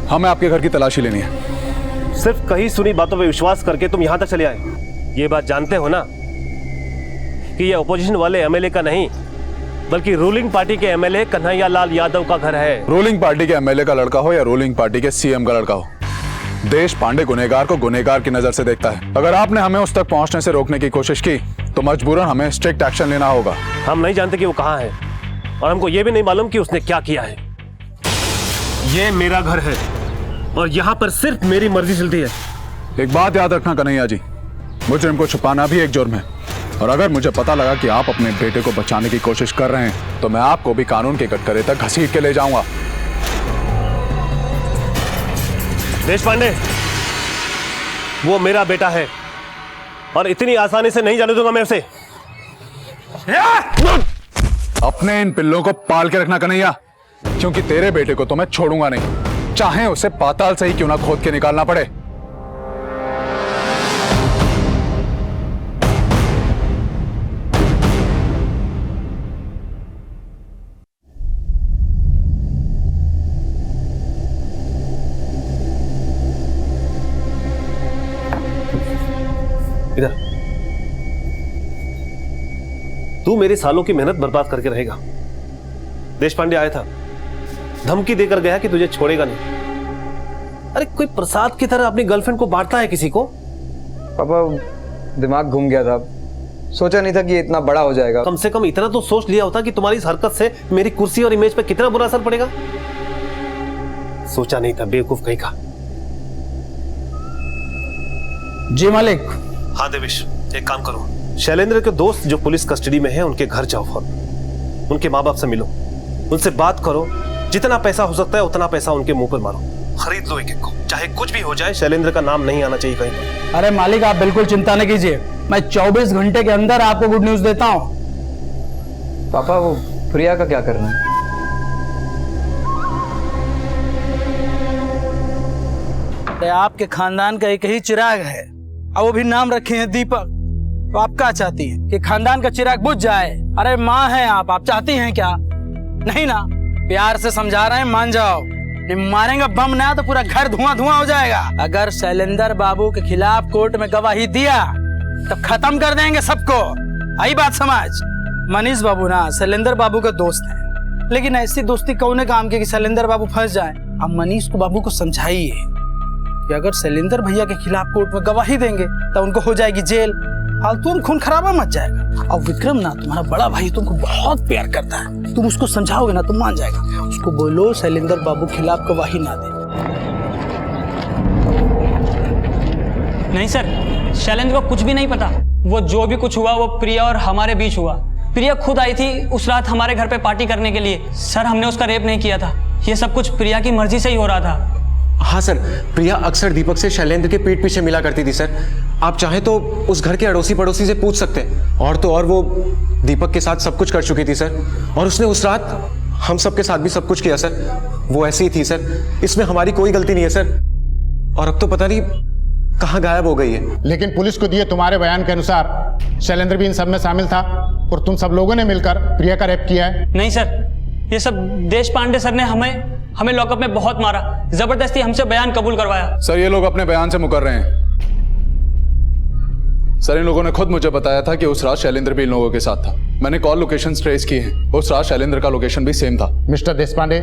हमें आपके घर की तलाशी लेनी है। सिर्फ कहीं सुनी बातों पर विश्वास करके तुम यहाँ तक चले आए। ये बात जानते हो ना कि ये अपोजिशन वाले एमएलए का नहीं बल्कि रूलिंग पार्टी के एमएलए कन्हैया लाल यादव का घर है। रूलिंग पार्टी के एमएलए का लड़का हो या रूलिंग पार्टी के सीएम का लड़का हो, देश पांडे गुनहगार को गुनहगार की नजर से देखता है। अगर आपने हमें उस तक पहुंचने से रोकने की कोशिश की तो मजबूरन हमें स्ट्रिक्ट एक्शन लेना होगा। हम नहीं जानते कि वो कहाँ है और हमको ये भी नहीं मालूम कि उसने क्या किया है। ये मेरा घर है और यहाँ पर सिर्फ मेरी मर्जी चलती है। एक बात याद रखना कन्हैया जी, मुजरिम को छुपाना भी एक जुर्म है और अगर मुझे पता लगा कि आप अपने बेटे को बचाने की कोशिश कर रहे हैं तो मैं आपको भी कानून के कटघरे तक घसीट के ले जाऊंगा। देश पांडे, वो मेरा बेटा है और इतनी आसानी से नहीं जाने दूंगा मैं उसे। अपने इन पिल्लों को पाल के रखना कन्हैया, क्योंकि तेरे बेटे को तो मैं छोड़ूंगा नहीं, चाहे उसे पाताल से ही क्यों ना खोद के निकालना पड़े। इधर तू मेरे सालों की मेहनत बर्बाद करके रहेगा। देश पांडे आया था, धमकी देकर गया कि तुझे छोड़ेगा नहीं। अरे कोई प्रसाद की तरह अपनी गर्लफ्रेंड को बांटता है किसी को? पापा दिमाग घूम गया था, सोचा नहीं था कि इतना बड़ा हो जाएगा। कम से कम इतना तो सोच लिया होता कि तुम्हारी इस हरकत से मेरी कुर्सी और इमेज पे कितना बुरा असर पड़ेगा। सोचा नहीं था, बेवकूफ कहीं का। जी मालिक। हाँ देवेश, एक काम करो, शैलेंद्र के दोस्त जो पुलिस कस्टडी में हैं उनके घर जाओ, फौरन उनके माँ बाप से मिलो, उनसे बात करो, जितना पैसा हो सकता है उतना पैसा उनके मुंह पर मारो, खरीद लो एक एक को, चाहे कुछ भी हो जाए शैलेंद्र का नाम नहीं आना चाहिए कहीं पर। अरे मालिक आप बिल्कुल चिंता न कीजिए, मैं 24 घंटे के अंदर आपको गुड न्यूज देता हूँ। पापा वो प्रिया का क्या करना है? आपके खानदान का एक ही चिराग है और वो भी नाम रखे हैं दीपक। तो आप क्या चाहती हैं कि खानदान का चिराग बुझ जाए? अरे माँ हैं आप चाहती हैं क्या? नहीं ना, प्यार से समझा रहे हैं, मान जाओ। नहीं मारेंगे बम ना तो पूरा घर धुआं धुआं हो जाएगा। अगर शैलेंद्र बाबू के खिलाफ कोर्ट में गवाही दिया तो खत्म कर देंगे सबको। आई बात समझ? मनीष बाबू ना शैलेंद्र बाबू का दोस्त है, लेकिन ऐसी दोस्ती कौन काम की कि शैलेंद्र बाबू फंस जाए। अब मनीष को बाबू को समझाइए कि अगर शैलेंद्र भैया के खिलाफ कोर्ट में गवाही देंगे तो उनको हो जाएगी जेल, फालतू खून खराबा मच जाएगा। और विक्रम ना तुम्हारा बड़ा भाई तुमको बहुत प्यार करता है, तुम उसको समझाओगे ना तो मान जाएगा। उसको बोलो शैलेंद्र बाबू के खिलाफ गवाही ना दे। नहीं सर, शैलेंद्र को कुछ भी नहीं पता। वो जो भी कुछ हुआ वो प्रिया और हमारे बीच हुआ। प्रिया खुद आई थी उस रात हमारे घर पे पार्टी करने के लिए। सर हमने उसका रेप नहीं किया था, ये सब कुछ प्रिया की मर्जी से ही हो रहा था। हाँ सर, प्रिया अक्सर दीपक से शैलेंद्र के पीठ पीछे मिला करती थी सर। आप चाहे तो उस घर के अड़ोसी पड़ोसी से पूछ सकते हैं। और तो और वो दीपक के साथ सब कुछ कर चुकी थी सर, और उसने उस रात हम सब के साथ भी सब कुछ किया सर। वो ऐसी ही थी सर, इसमें हमारी कोई गलती नहीं है सर। और अब तो पता नहीं कहाँ गायब हो गई है। लेकिन पुलिस को दिए तुम्हारे बयान के अनुसार शैलेंद्र भी इन सब में शामिल था और तुम सब लोगों ने मिलकर प्रिया का रेप किया है। नहीं सर, ये सब देश पांडे सर ने हमें लॉकअप में बहुत मारा, जबरदस्ती हमसे बयान कबूल करवाया। सर ये लोग अपने बयान से मुकर रहे हैं। सर इन लोगों ने खुद मुझे बताया था कि उस रात शैलेंद्र भी इन लोगों के साथ था। मैंने कॉल लोकेशन ट्रेस की है, उस रात शैलेंद्र का लोकेशन भी सेम था। मिस्टर देशपांडे,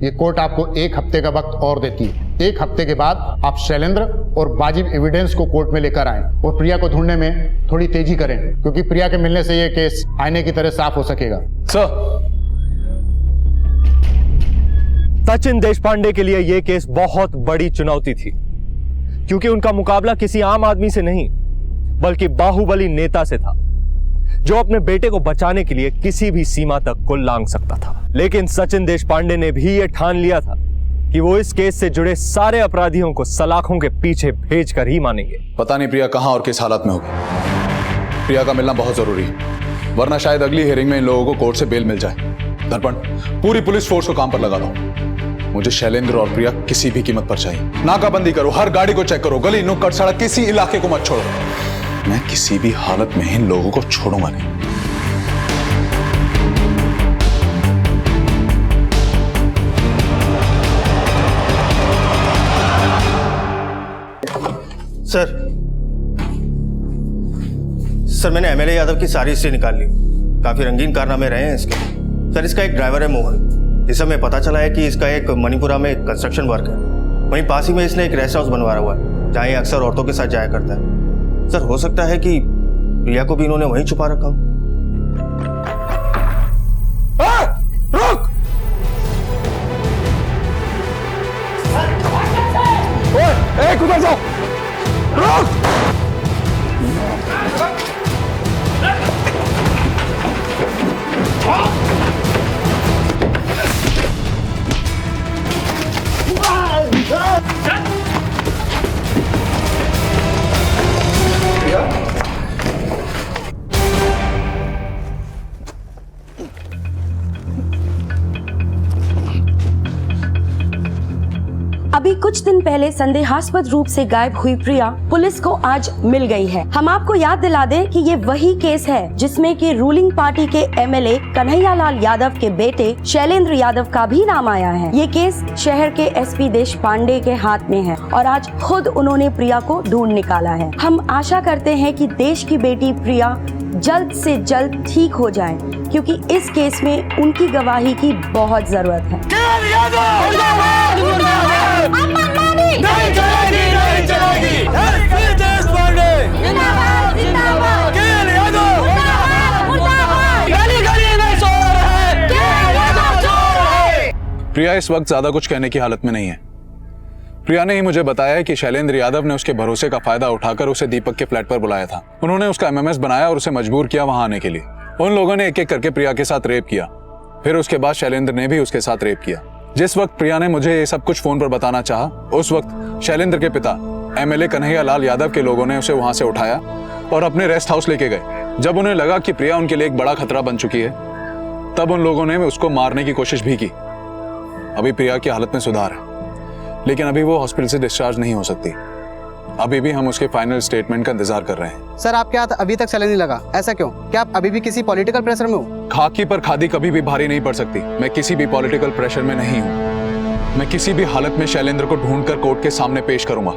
ये कोर्ट आपको 1 हफ्ते का वक्त और देती है। 1 हफ्ते के बाद आप शैलेंद्र और वाजिब एविडेंस को कोर्ट में लेकर आएं और प्रिया को ढूंढने में थोड़ी तेजी करें, क्योंकि प्रिया के मिलने से ये केस आईने की तरह साफ हो सकेगा। सचिन देशपांडे के लिए यह केस बहुत बड़ी चुनौती थी, क्योंकि उनका मुकाबला किसी आम आदमी से नहीं बल्कि बाहुबली नेता से था, जो अपने बेटे को बचाने के लिए किसी भी सीमा तक को लांघ सकता था। लेकिन सचिन देशपांडे ने भी यह ठान लिया था कि वो इस केस से जुड़े सारे अपराधियों को सलाखों के पीछे भेजकर ही मानेंगे। पता नहीं प्रिया कहां और किस हालत में होगी। प्रिया का मिलना बहुत जरूरी है, वरना शायद अगली हियरिंग में इन लोगों को कोर्ट से बेल मिल जाए। दर्पण, पूरी पुलिस फोर्स को काम पर लगा दो। मुझे शैलेंद्र और प्रिया किसी भी कीमत पर चाहिए। नाकाबंदी करो, हर गाड़ी को चेक करो, गली नुक्कड़ सड़क किसी इलाके को मत छोड़ो। मैं किसी भी हालत में इन लोगों को छोड़ूंगा नहीं। सर मैंने एमएलए यादव की सारी हिस्ट्री निकाल ली, काफी रंगीन कारनामे रहे हैं इसके। सर इसका एक ड्राइवर है मोहन, इस समय पता चला है कि इसका एक मणिपुरा में कंस्ट्रक्शन वर्क है वहीं पास ही में इसने एक रेस्ट हाउस बनवाया हुआ है जहाँ ये अक्सर औरतों के साथ जाया करता है। सर हो सकता है कि प्रिया को भी इन्होंने वहीं छुपा रखा हो। रुक! ओए, उधर जाओ! रुक! अभी कुछ दिन पहले संदेहास्पद रूप से गायब हुई प्रिया पुलिस को आज मिल गई है। हम आपको याद दिला दें कि ये वही केस है जिसमें कि रूलिंग पार्टी के एमएलए कन्हैयालाल यादव के बेटे शैलेंद्र यादव का भी नाम आया है। ये केस शहर के एसपी देश पांडे के हाथ में है और आज खुद उन्होंने प्रिया को ढूंढ निकाला है। हम आशा करते हैं कि देश की बेटी प्रिया जल्द से जल्द ठीक हो जाए, क्योंकि इस केस में उनकी गवाही की बहुत जरूरत है। नहीं चलेगी, नहीं चलेगी। एसपी देश पांडे जिंदाबाद, जिंदाबाद। केएल यादव मुर्दाबाद। गली गली में सो रहा है केएल यादव चोर है। प्रिया इस वक्त ज्यादा कुछ कहने की हालत में नहीं है। प्रिया ने ही मुझे बताया कि शैलेंद्र यादव ने उसके भरोसे का फायदा उठाकर उसे दीपक के फ्लैट पर बुलाया था। उन्होंने उसका एमएमएस बनाया और उसे मजबूर किया वहां आने के लिए। उन लोगों ने एक एक करके प्रिया के साथ रेप किया। फिर उसके बाद शैलेंद्र ने भी उसके साथ रेप किया। जिस वक्त प्रिया ने मुझे ये सब कुछ फोन पर बताना चाहा, उस वक्त शैलेंद्र के पिता एमएलए कन्हैयालाल यादव के लोगों ने उसे वहां से उठाया और अपने रेस्ट हाउस लेके गए। जब उन्हें लगा कि प्रिया उनके लिए एक बड़ा खतरा बन चुकी है, तब उन लोगों ने उसको मारने की कोशिश भी की। अभी प्रिया की हालत में सुधार है, लेकिन अभी वो हॉस्पिटल से डिस्चार्ज नहीं हो सकती। अभी भी हम उसके फाइनल स्टेटमेंट का इंतजार कर रहे हैं। सर आपके हाथ अभी तक चलने नहीं लगा, ऐसा क्यों? क्या आप अभी भी किसी पॉलिटिकल प्रेशर में हो? खाकी पर खादी कभी भी भारी नहीं पड़ सकती। मैं किसी भी पॉलिटिकल प्रेशर में नहीं हूं। मैं किसी भी हालत में शैलेंद्र को ढूंढकर कोर्ट के सामने पेश करूंगा।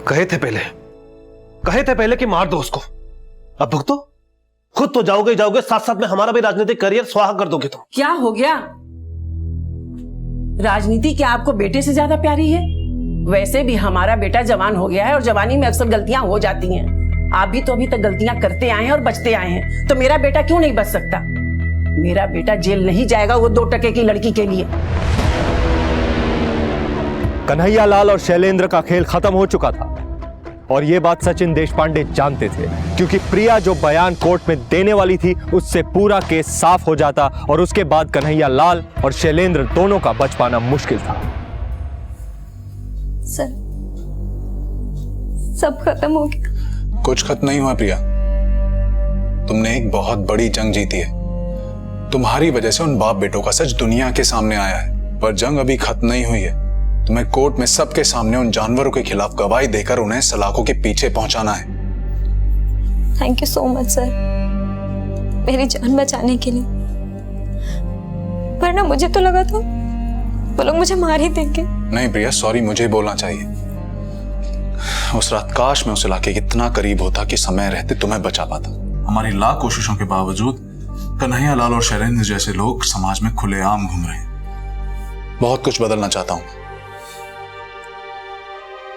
कहे थे पहले कि मार दो उसको, अब भुगतो। खुद तो जाओगे जाओगे, साथ साथ में हमारा भी राजनीतिक करियर स्वाहा कर दोगे तुम। क्या हो गया? राजनीति क्या आपको बेटे से ज्यादा प्यारी है? वैसे भी हमारा बेटा जवान हो गया है और जवानी में अक्सर गलतियां हो जाती हैं। आप भी तो अभी तक गलतियां करते आए हैं और बचते आए हैं, तो मेरा बेटा क्यों नहीं बच सकता? मेरा बेटा जेल नहीं जाएगा वो 2 टके की लड़की के लिए। कन्हैयालाल और शैलेंद्र का खेल खत्म हो चुका था और ये बात सचिन देशपांडे जानते थे, क्योंकि प्रिया जो बयान कोर्ट में देने वाली थी उससे पूरा केस साफ हो जाता और उसके बाद कन्हैयालाल और शैलेंद्र दोनों का बच पाना मुश्किल था। सर सब खत्म हो गया। कुछ खत्म नहीं हुआ प्रिया। तुमने एक बहुत बड़ी जंग जीती है। तुम्हारी वजह से उन बाप बेटों का सच दुनिया के सामने आया है, पर जंग अभी खत्म नहीं हुई है। तुम्हें कोर्ट में सबके सामने उन जानवरों के खिलाफ गवाही देकर उन्हें सलाखों के पीछे पहुंचाना है। Thank you so much sir, मेरी जान बचाने के लिए। वरना मुझे तो लगा था वो लोग मुझे मार ही देंगे। नहीं प्रिया, सॉरी मुझे बोलना चाहिए। उस रात काश मैं उस इलाके के इतना करीब होता कि समय रहते तुम्हें बचा पाता। हमारी लाख कोशिशों के बावजूद कन्हैयालाल और शैलेंद्र जैसे लोग समाज में खुलेआम घूम रहे हैं। बहुत कुछ बदलना चाहता हूं,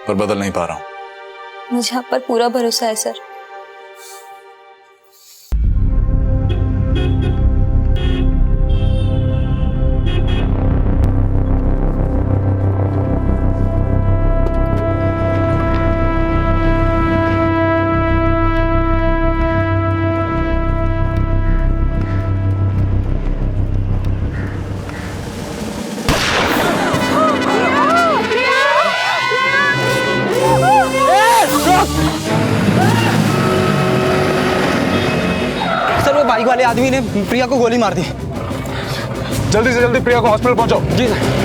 पर बदल नहीं पा रहा हूं। मुझे आप पर पूरा भरोसा है सर। बाइक वाले आदमी ने प्रिया को गोली मार दी। जल्दी से जल्दी प्रिया को हॉस्पिटल पहुंचाओ। जी सर।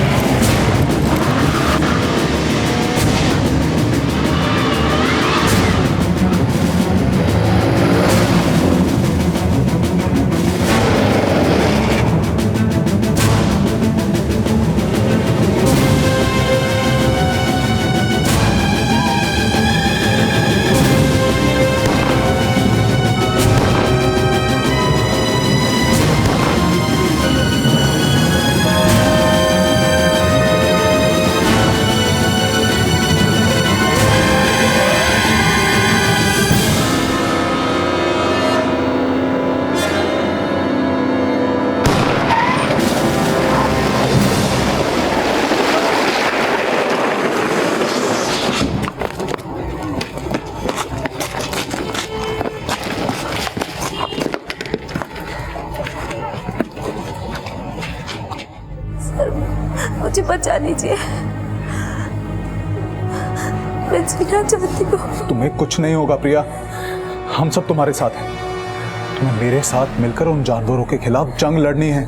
मुझे बचा लीजिए, मैं जीना चाहती हूँ। तुम्हें कुछ नहीं होगा प्रिया, हम सब तुम्हारे साथ हैं। तुम्हें मेरे साथ मिलकर उन जानवरों के खिलाफ जंग लड़नी है।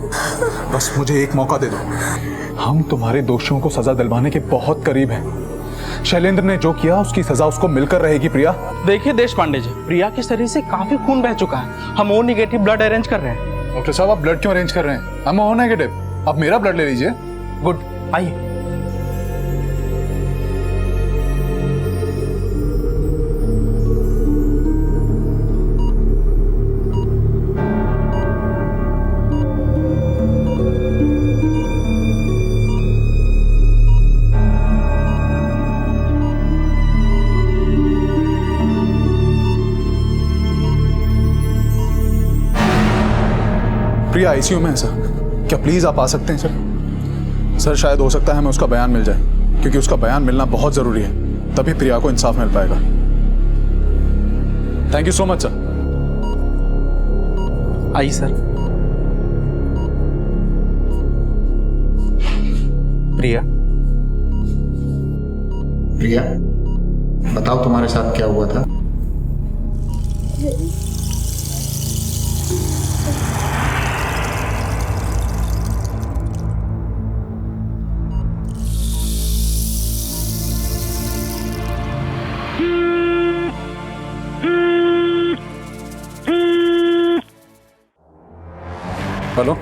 बस मुझे एक मौका दे दो। हम तुम्हारे दोषियों को सजा दिलवाने के बहुत करीब हैं। शैलेंद्र ने जो किया उसकी सजा उसको मिलकर रहेगी प्रिया। देखिए देश पांडे जी, प्रिया के शरीर से काफी खून बह चुका है। हम ओ नेगेटिव ब्लड अरेंज कर रहे हैं। डॉक्टर साहब, आप ब्लड क्यों अरेंज कर रहे हैं? हम ओ नेगेटिव, आप मेरा ब्लड ले लीजिए। गुड, आइए। प्रिया आईसीयू में है सर, क्या प्लीज आप आ सकते हैं सर? सर शायद हो सकता है हमें उसका बयान मिल जाए, क्योंकि उसका बयान मिलना बहुत जरूरी है, तभी प्रिया को इंसाफ मिल पाएगा। Thank you so much sir. आइए सर। प्रिया, प्रिया बताओ तुम्हारे साथ क्या हुआ था? हेलो,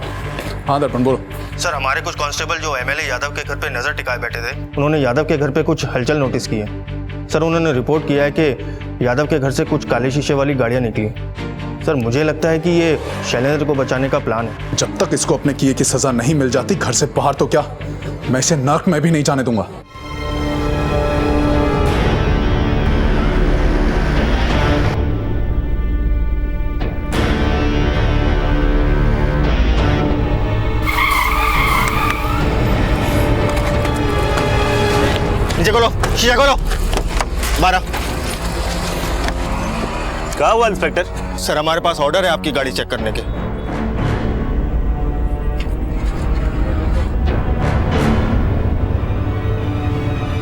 हाँ दर्पण बोलो। सर, हमारे कुछ कांस्टेबल जो एमएलए यादव के घर पे नजर टिकाए बैठे थे, उन्होंने यादव के घर पे कुछ हलचल नोटिस की है। सर, उन्होंने रिपोर्ट किया है कि यादव के घर से कुछ काले शीशे वाली गाड़ियां निकली। सर, मुझे लगता है कि ये शैलेंद्र को बचाने का प्लान है। जब तक इसको अपने किए की सजा नहीं मिल जाती घर से बाहर, तो क्या मैं इसे नर्क में भी नहीं जाने दूंगा। नीचे खोलो, शीशा खोलो। 12। क्या हुआ इंस्पेक्टर? सर, हमारे पास ऑर्डर है आपकी गाड़ी चेक करने के।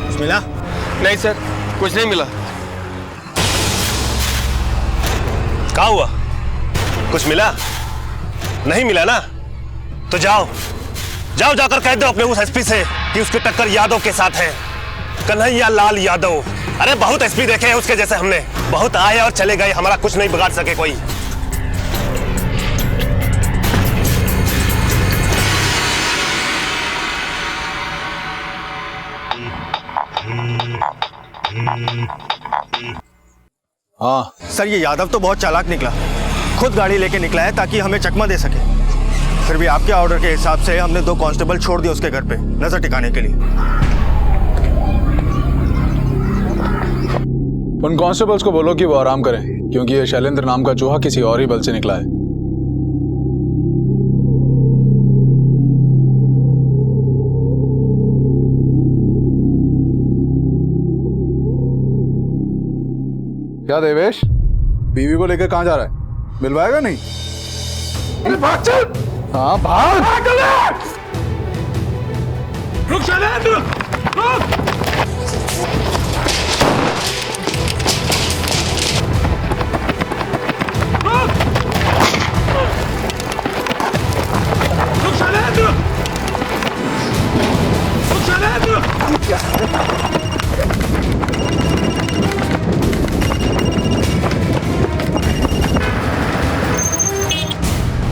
कुछ मिला? नहीं सर, कुछ नहीं मिला। क्या हुआ? कुछ मिला? नहीं मिला ना? तो जाओ जाकर कह दो अपने उस एसपी से कि उसकी टक्कर यादव के साथ है, कन्हैया लाल यादव। अरे बहुत एसपी देखे हैं उसके जैसे हमने, बहुत आए और चले गए, हमारा कुछ नहीं बिगाड़ सके कोई। हाँ सर, ये यादव तो बहुत चालाक निकला, खुद गाड़ी लेके निकला है ताकि हमें चकमा दे सके। फिर भी आपके ऑर्डर के हिसाब से हमने 2 कांस्टेबल छोड़ दिए उसके घर पे नजर टिकाने के लिए। उन कांस्टेबल्स को बोलो कि वो आराम करें, क्योंकि ये शैलेंद्र नाम का चूहा किसी और ही बल से निकला है। क्या देवेश, बीवी को लेकर कहां जा रहा है? मिलवाएगा नहीं? अरे भाग चल। हाँ भाग। रुक शैलेंद्र, रुक।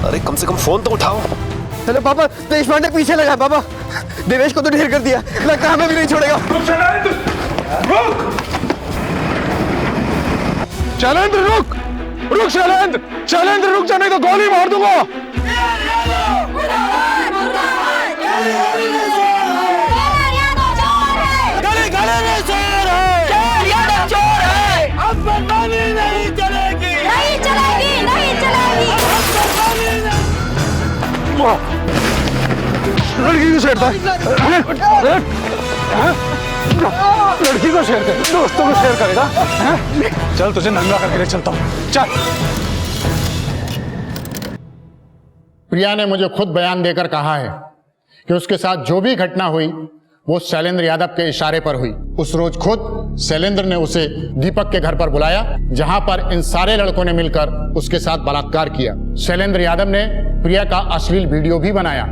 अरे कम से कम फोन तो उठाओ। चलो पापा, देश पांडे पीछे लगा है पापा। देवेश को तो ढेर कर दिया, लगता है हमें भी नहीं छोड़ेगा। रुक शैलेंद्र, रुक। शैलेंद्र रुक, रुक शैलेंद्र, शैलेंद्र रुक जा, नहीं तो गोली मार दूंगा। लड़की को छेड़ता है, लड़की को शेयर कर, दोस्तों को शेयर करेगा। चल तुझे नंगा करके ले चलता हूँ, चल। प्रिया ने मुझे खुद बयान देकर कहा है कि उसके साथ जो भी घटना हुई वो शैलेंद्र यादव के इशारे पर हुई। उस रोज खुद शैलेंद्र ने उसे दीपक के घर पर बुलाया, जहां पर इन सारे लड़कों ने मिलकर उसके साथ बलात्कार किया। शैलेंद्र यादव ने प्रिया का अश्लील वीडियो भी बनाया।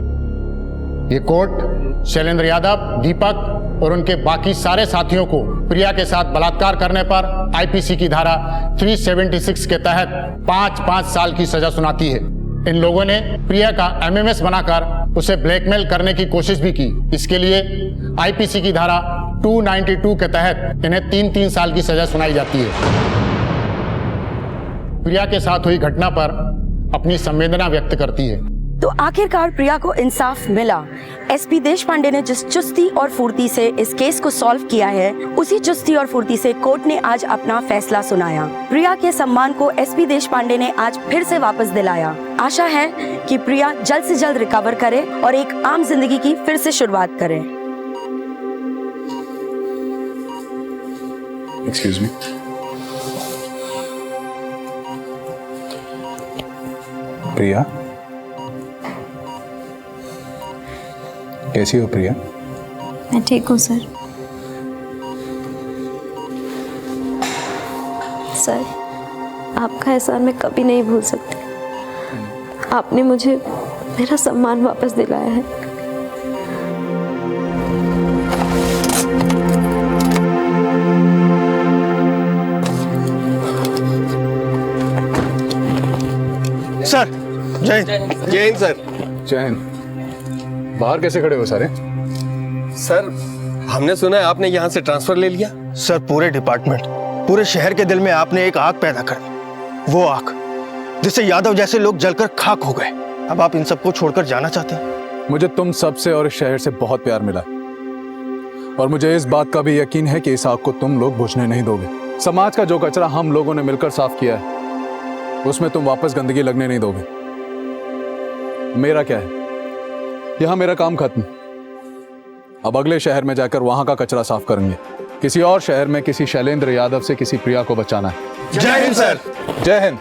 ये कोर्ट शैलेंद्र यादव, दीपक और उनके बाकी सारे साथियों को प्रिया के साथ बलात्कार करने पर आईपीसी की धारा 376 के तहत 5-5 साल की सजा सुनाती है। इन लोगों ने प्रिया का एमएमएस बनाकर उसे ब्लैकमेल करने की कोशिश भी की। इसके लिए आईपीसी की धारा 292 के तहत इन्हें 3-3 साल की सजा सुनाई जाती है। प्रिया के साथ हुई घटना पर अपनी संवेदना व्यक्त करती है। तो आखिरकार प्रिया को इंसाफ मिला। एसपी देशपांडे ने जिस चुस्ती और फुर्ती से इस केस को सॉल्व किया है, उसी चुस्ती और फुर्ती से कोर्ट ने आज अपना फैसला सुनाया। प्रिया के सम्मान को एसपी देशपांडे ने आज फिर से वापस दिलाया। आशा है कि प्रिया जल्द से जल्द रिकवर करे और एक आम जिंदगी की फिर से शुरुआत करे। Excuse me. प्रिया, कैसी हो प्रिया? मैं ठीक हूँ सर। सर, आपका एहसान मैं कभी नहीं भूल सकती। आपने मुझे मेरा सम्मान वापस दिलाया है। सर, जय हिंद। जय हिंद सर। जय हिंद। बाहर कैसे खड़े हो सारे? सर, हमने सुना है आपने यहाँ से ट्रांसफर ले लिया। सर, पूरे डिपार्टमेंट, पूरे शहर के दिल में आपने एक आग पैदा कर दी, वो आग जिससे यादव जैसे लोग जलकर खाक हो गए। अब आप इन सबको छोड़कर जाना चाहते हैं? मुझे तुम सबसे और इस शहर से बहुत प्यार मिला, और मुझे इस बात का भी यकीन है कि इस आग को तुम लोग बुझने नहीं दोगे। समाज का जो कचरा हम लोगों ने मिलकर साफ किया है, उसमें तुम वापस गंदगी लगने नहीं दोगे। मेरा क्या है, यहां मेरा काम खत्म। अब अगले शहर में जाकर वहां का कचरा साफ करेंगे। किसी और शहर में किसी शैलेंद्र यादव से किसी प्रिया को बचाना है। जय हिंद सर। जय हिंद।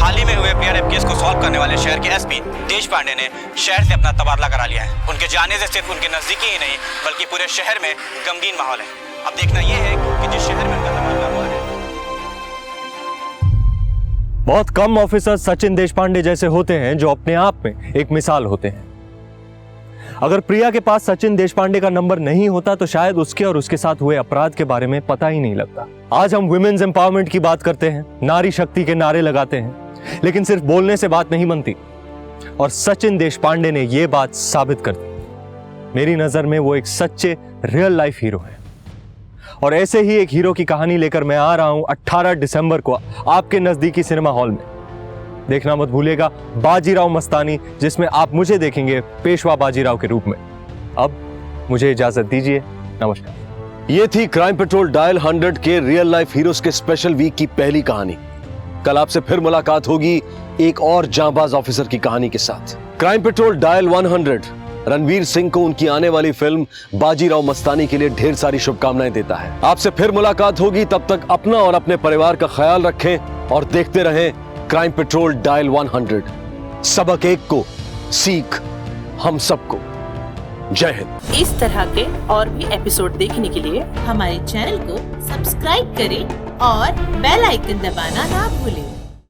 हाल ही में हुए प्रिया रेप केस को सॉल्व करने वाले शहर के एसपी देशपांडे ने शहर से अपना तबादला करा लिया है। उनके जाने से सिर्फ उनके नजदीकी ही नहीं, बल्कि पूरे शहर में गमगीन माहौल है। अब देखना यह है कि जिस शहर में उनका तबादला हुआ है। बहुत कम ऑफिसर सचिन देशपांडे जैसे होते हैं जो अपने आप में एक मिसाल होते हैं। अगर प्रिया के पास सचिन देशपांडे का नंबर नहीं होता तो शायद उसके और उसके साथ हुए अपराध के बारे में पता ही नहीं लगता। आज हम वुमेन्स एम्पावरमेंट की बात करते हैं, नारी शक्ति के नारे लगाते हैं, लेकिन सिर्फ बोलने से बात नहीं बनती, और सचिन देशपांडे ने यह बात साबित कर दी। मेरी नजर में वो एक सच्चे रियल लाइफ हीरो है, और ऐसे ही एक हीरो की कहानी लेकर मैं आ रहा हूं 18 दिसंबर को आपके नजदीकी सिनेमा हॉल में। देखना मत भूलिएगा बाजीराव मस्तानी, जिसमें आप मुझे देखेंगे पेशवा बाजीराव के रूप में। अब मुझे इजाजत दीजिए, नमस्कार। ये थी क्राइम पेट्रोल डायल 100 के रियल लाइफ हीरोज के स्पेशल वीक की पहली कहानी। कल आपसे फिर मुलाकात होगी एक और जांबाज ऑफिसर की कहानी के साथ। Crime patrol dial 100 Ranveer Singh को उनकी आने वाली फिल्म बाजीराव मस्तानी के लिए ढेर सारी शुभकामनाएं देता है। आपसे फिर मुलाकात होगी, तब तक अपना और अपने परिवार का ख्याल रखें और देखते रहें क्राइम पेट्रोल डायल 100। सबक एक को, सीख हम सबको। जय हिंद। इस तरह के और भी एपिसोड देखने के लिए हमारे चैनल को सब्सक्राइब करें और बेल आइकन दबाना ना भूलें।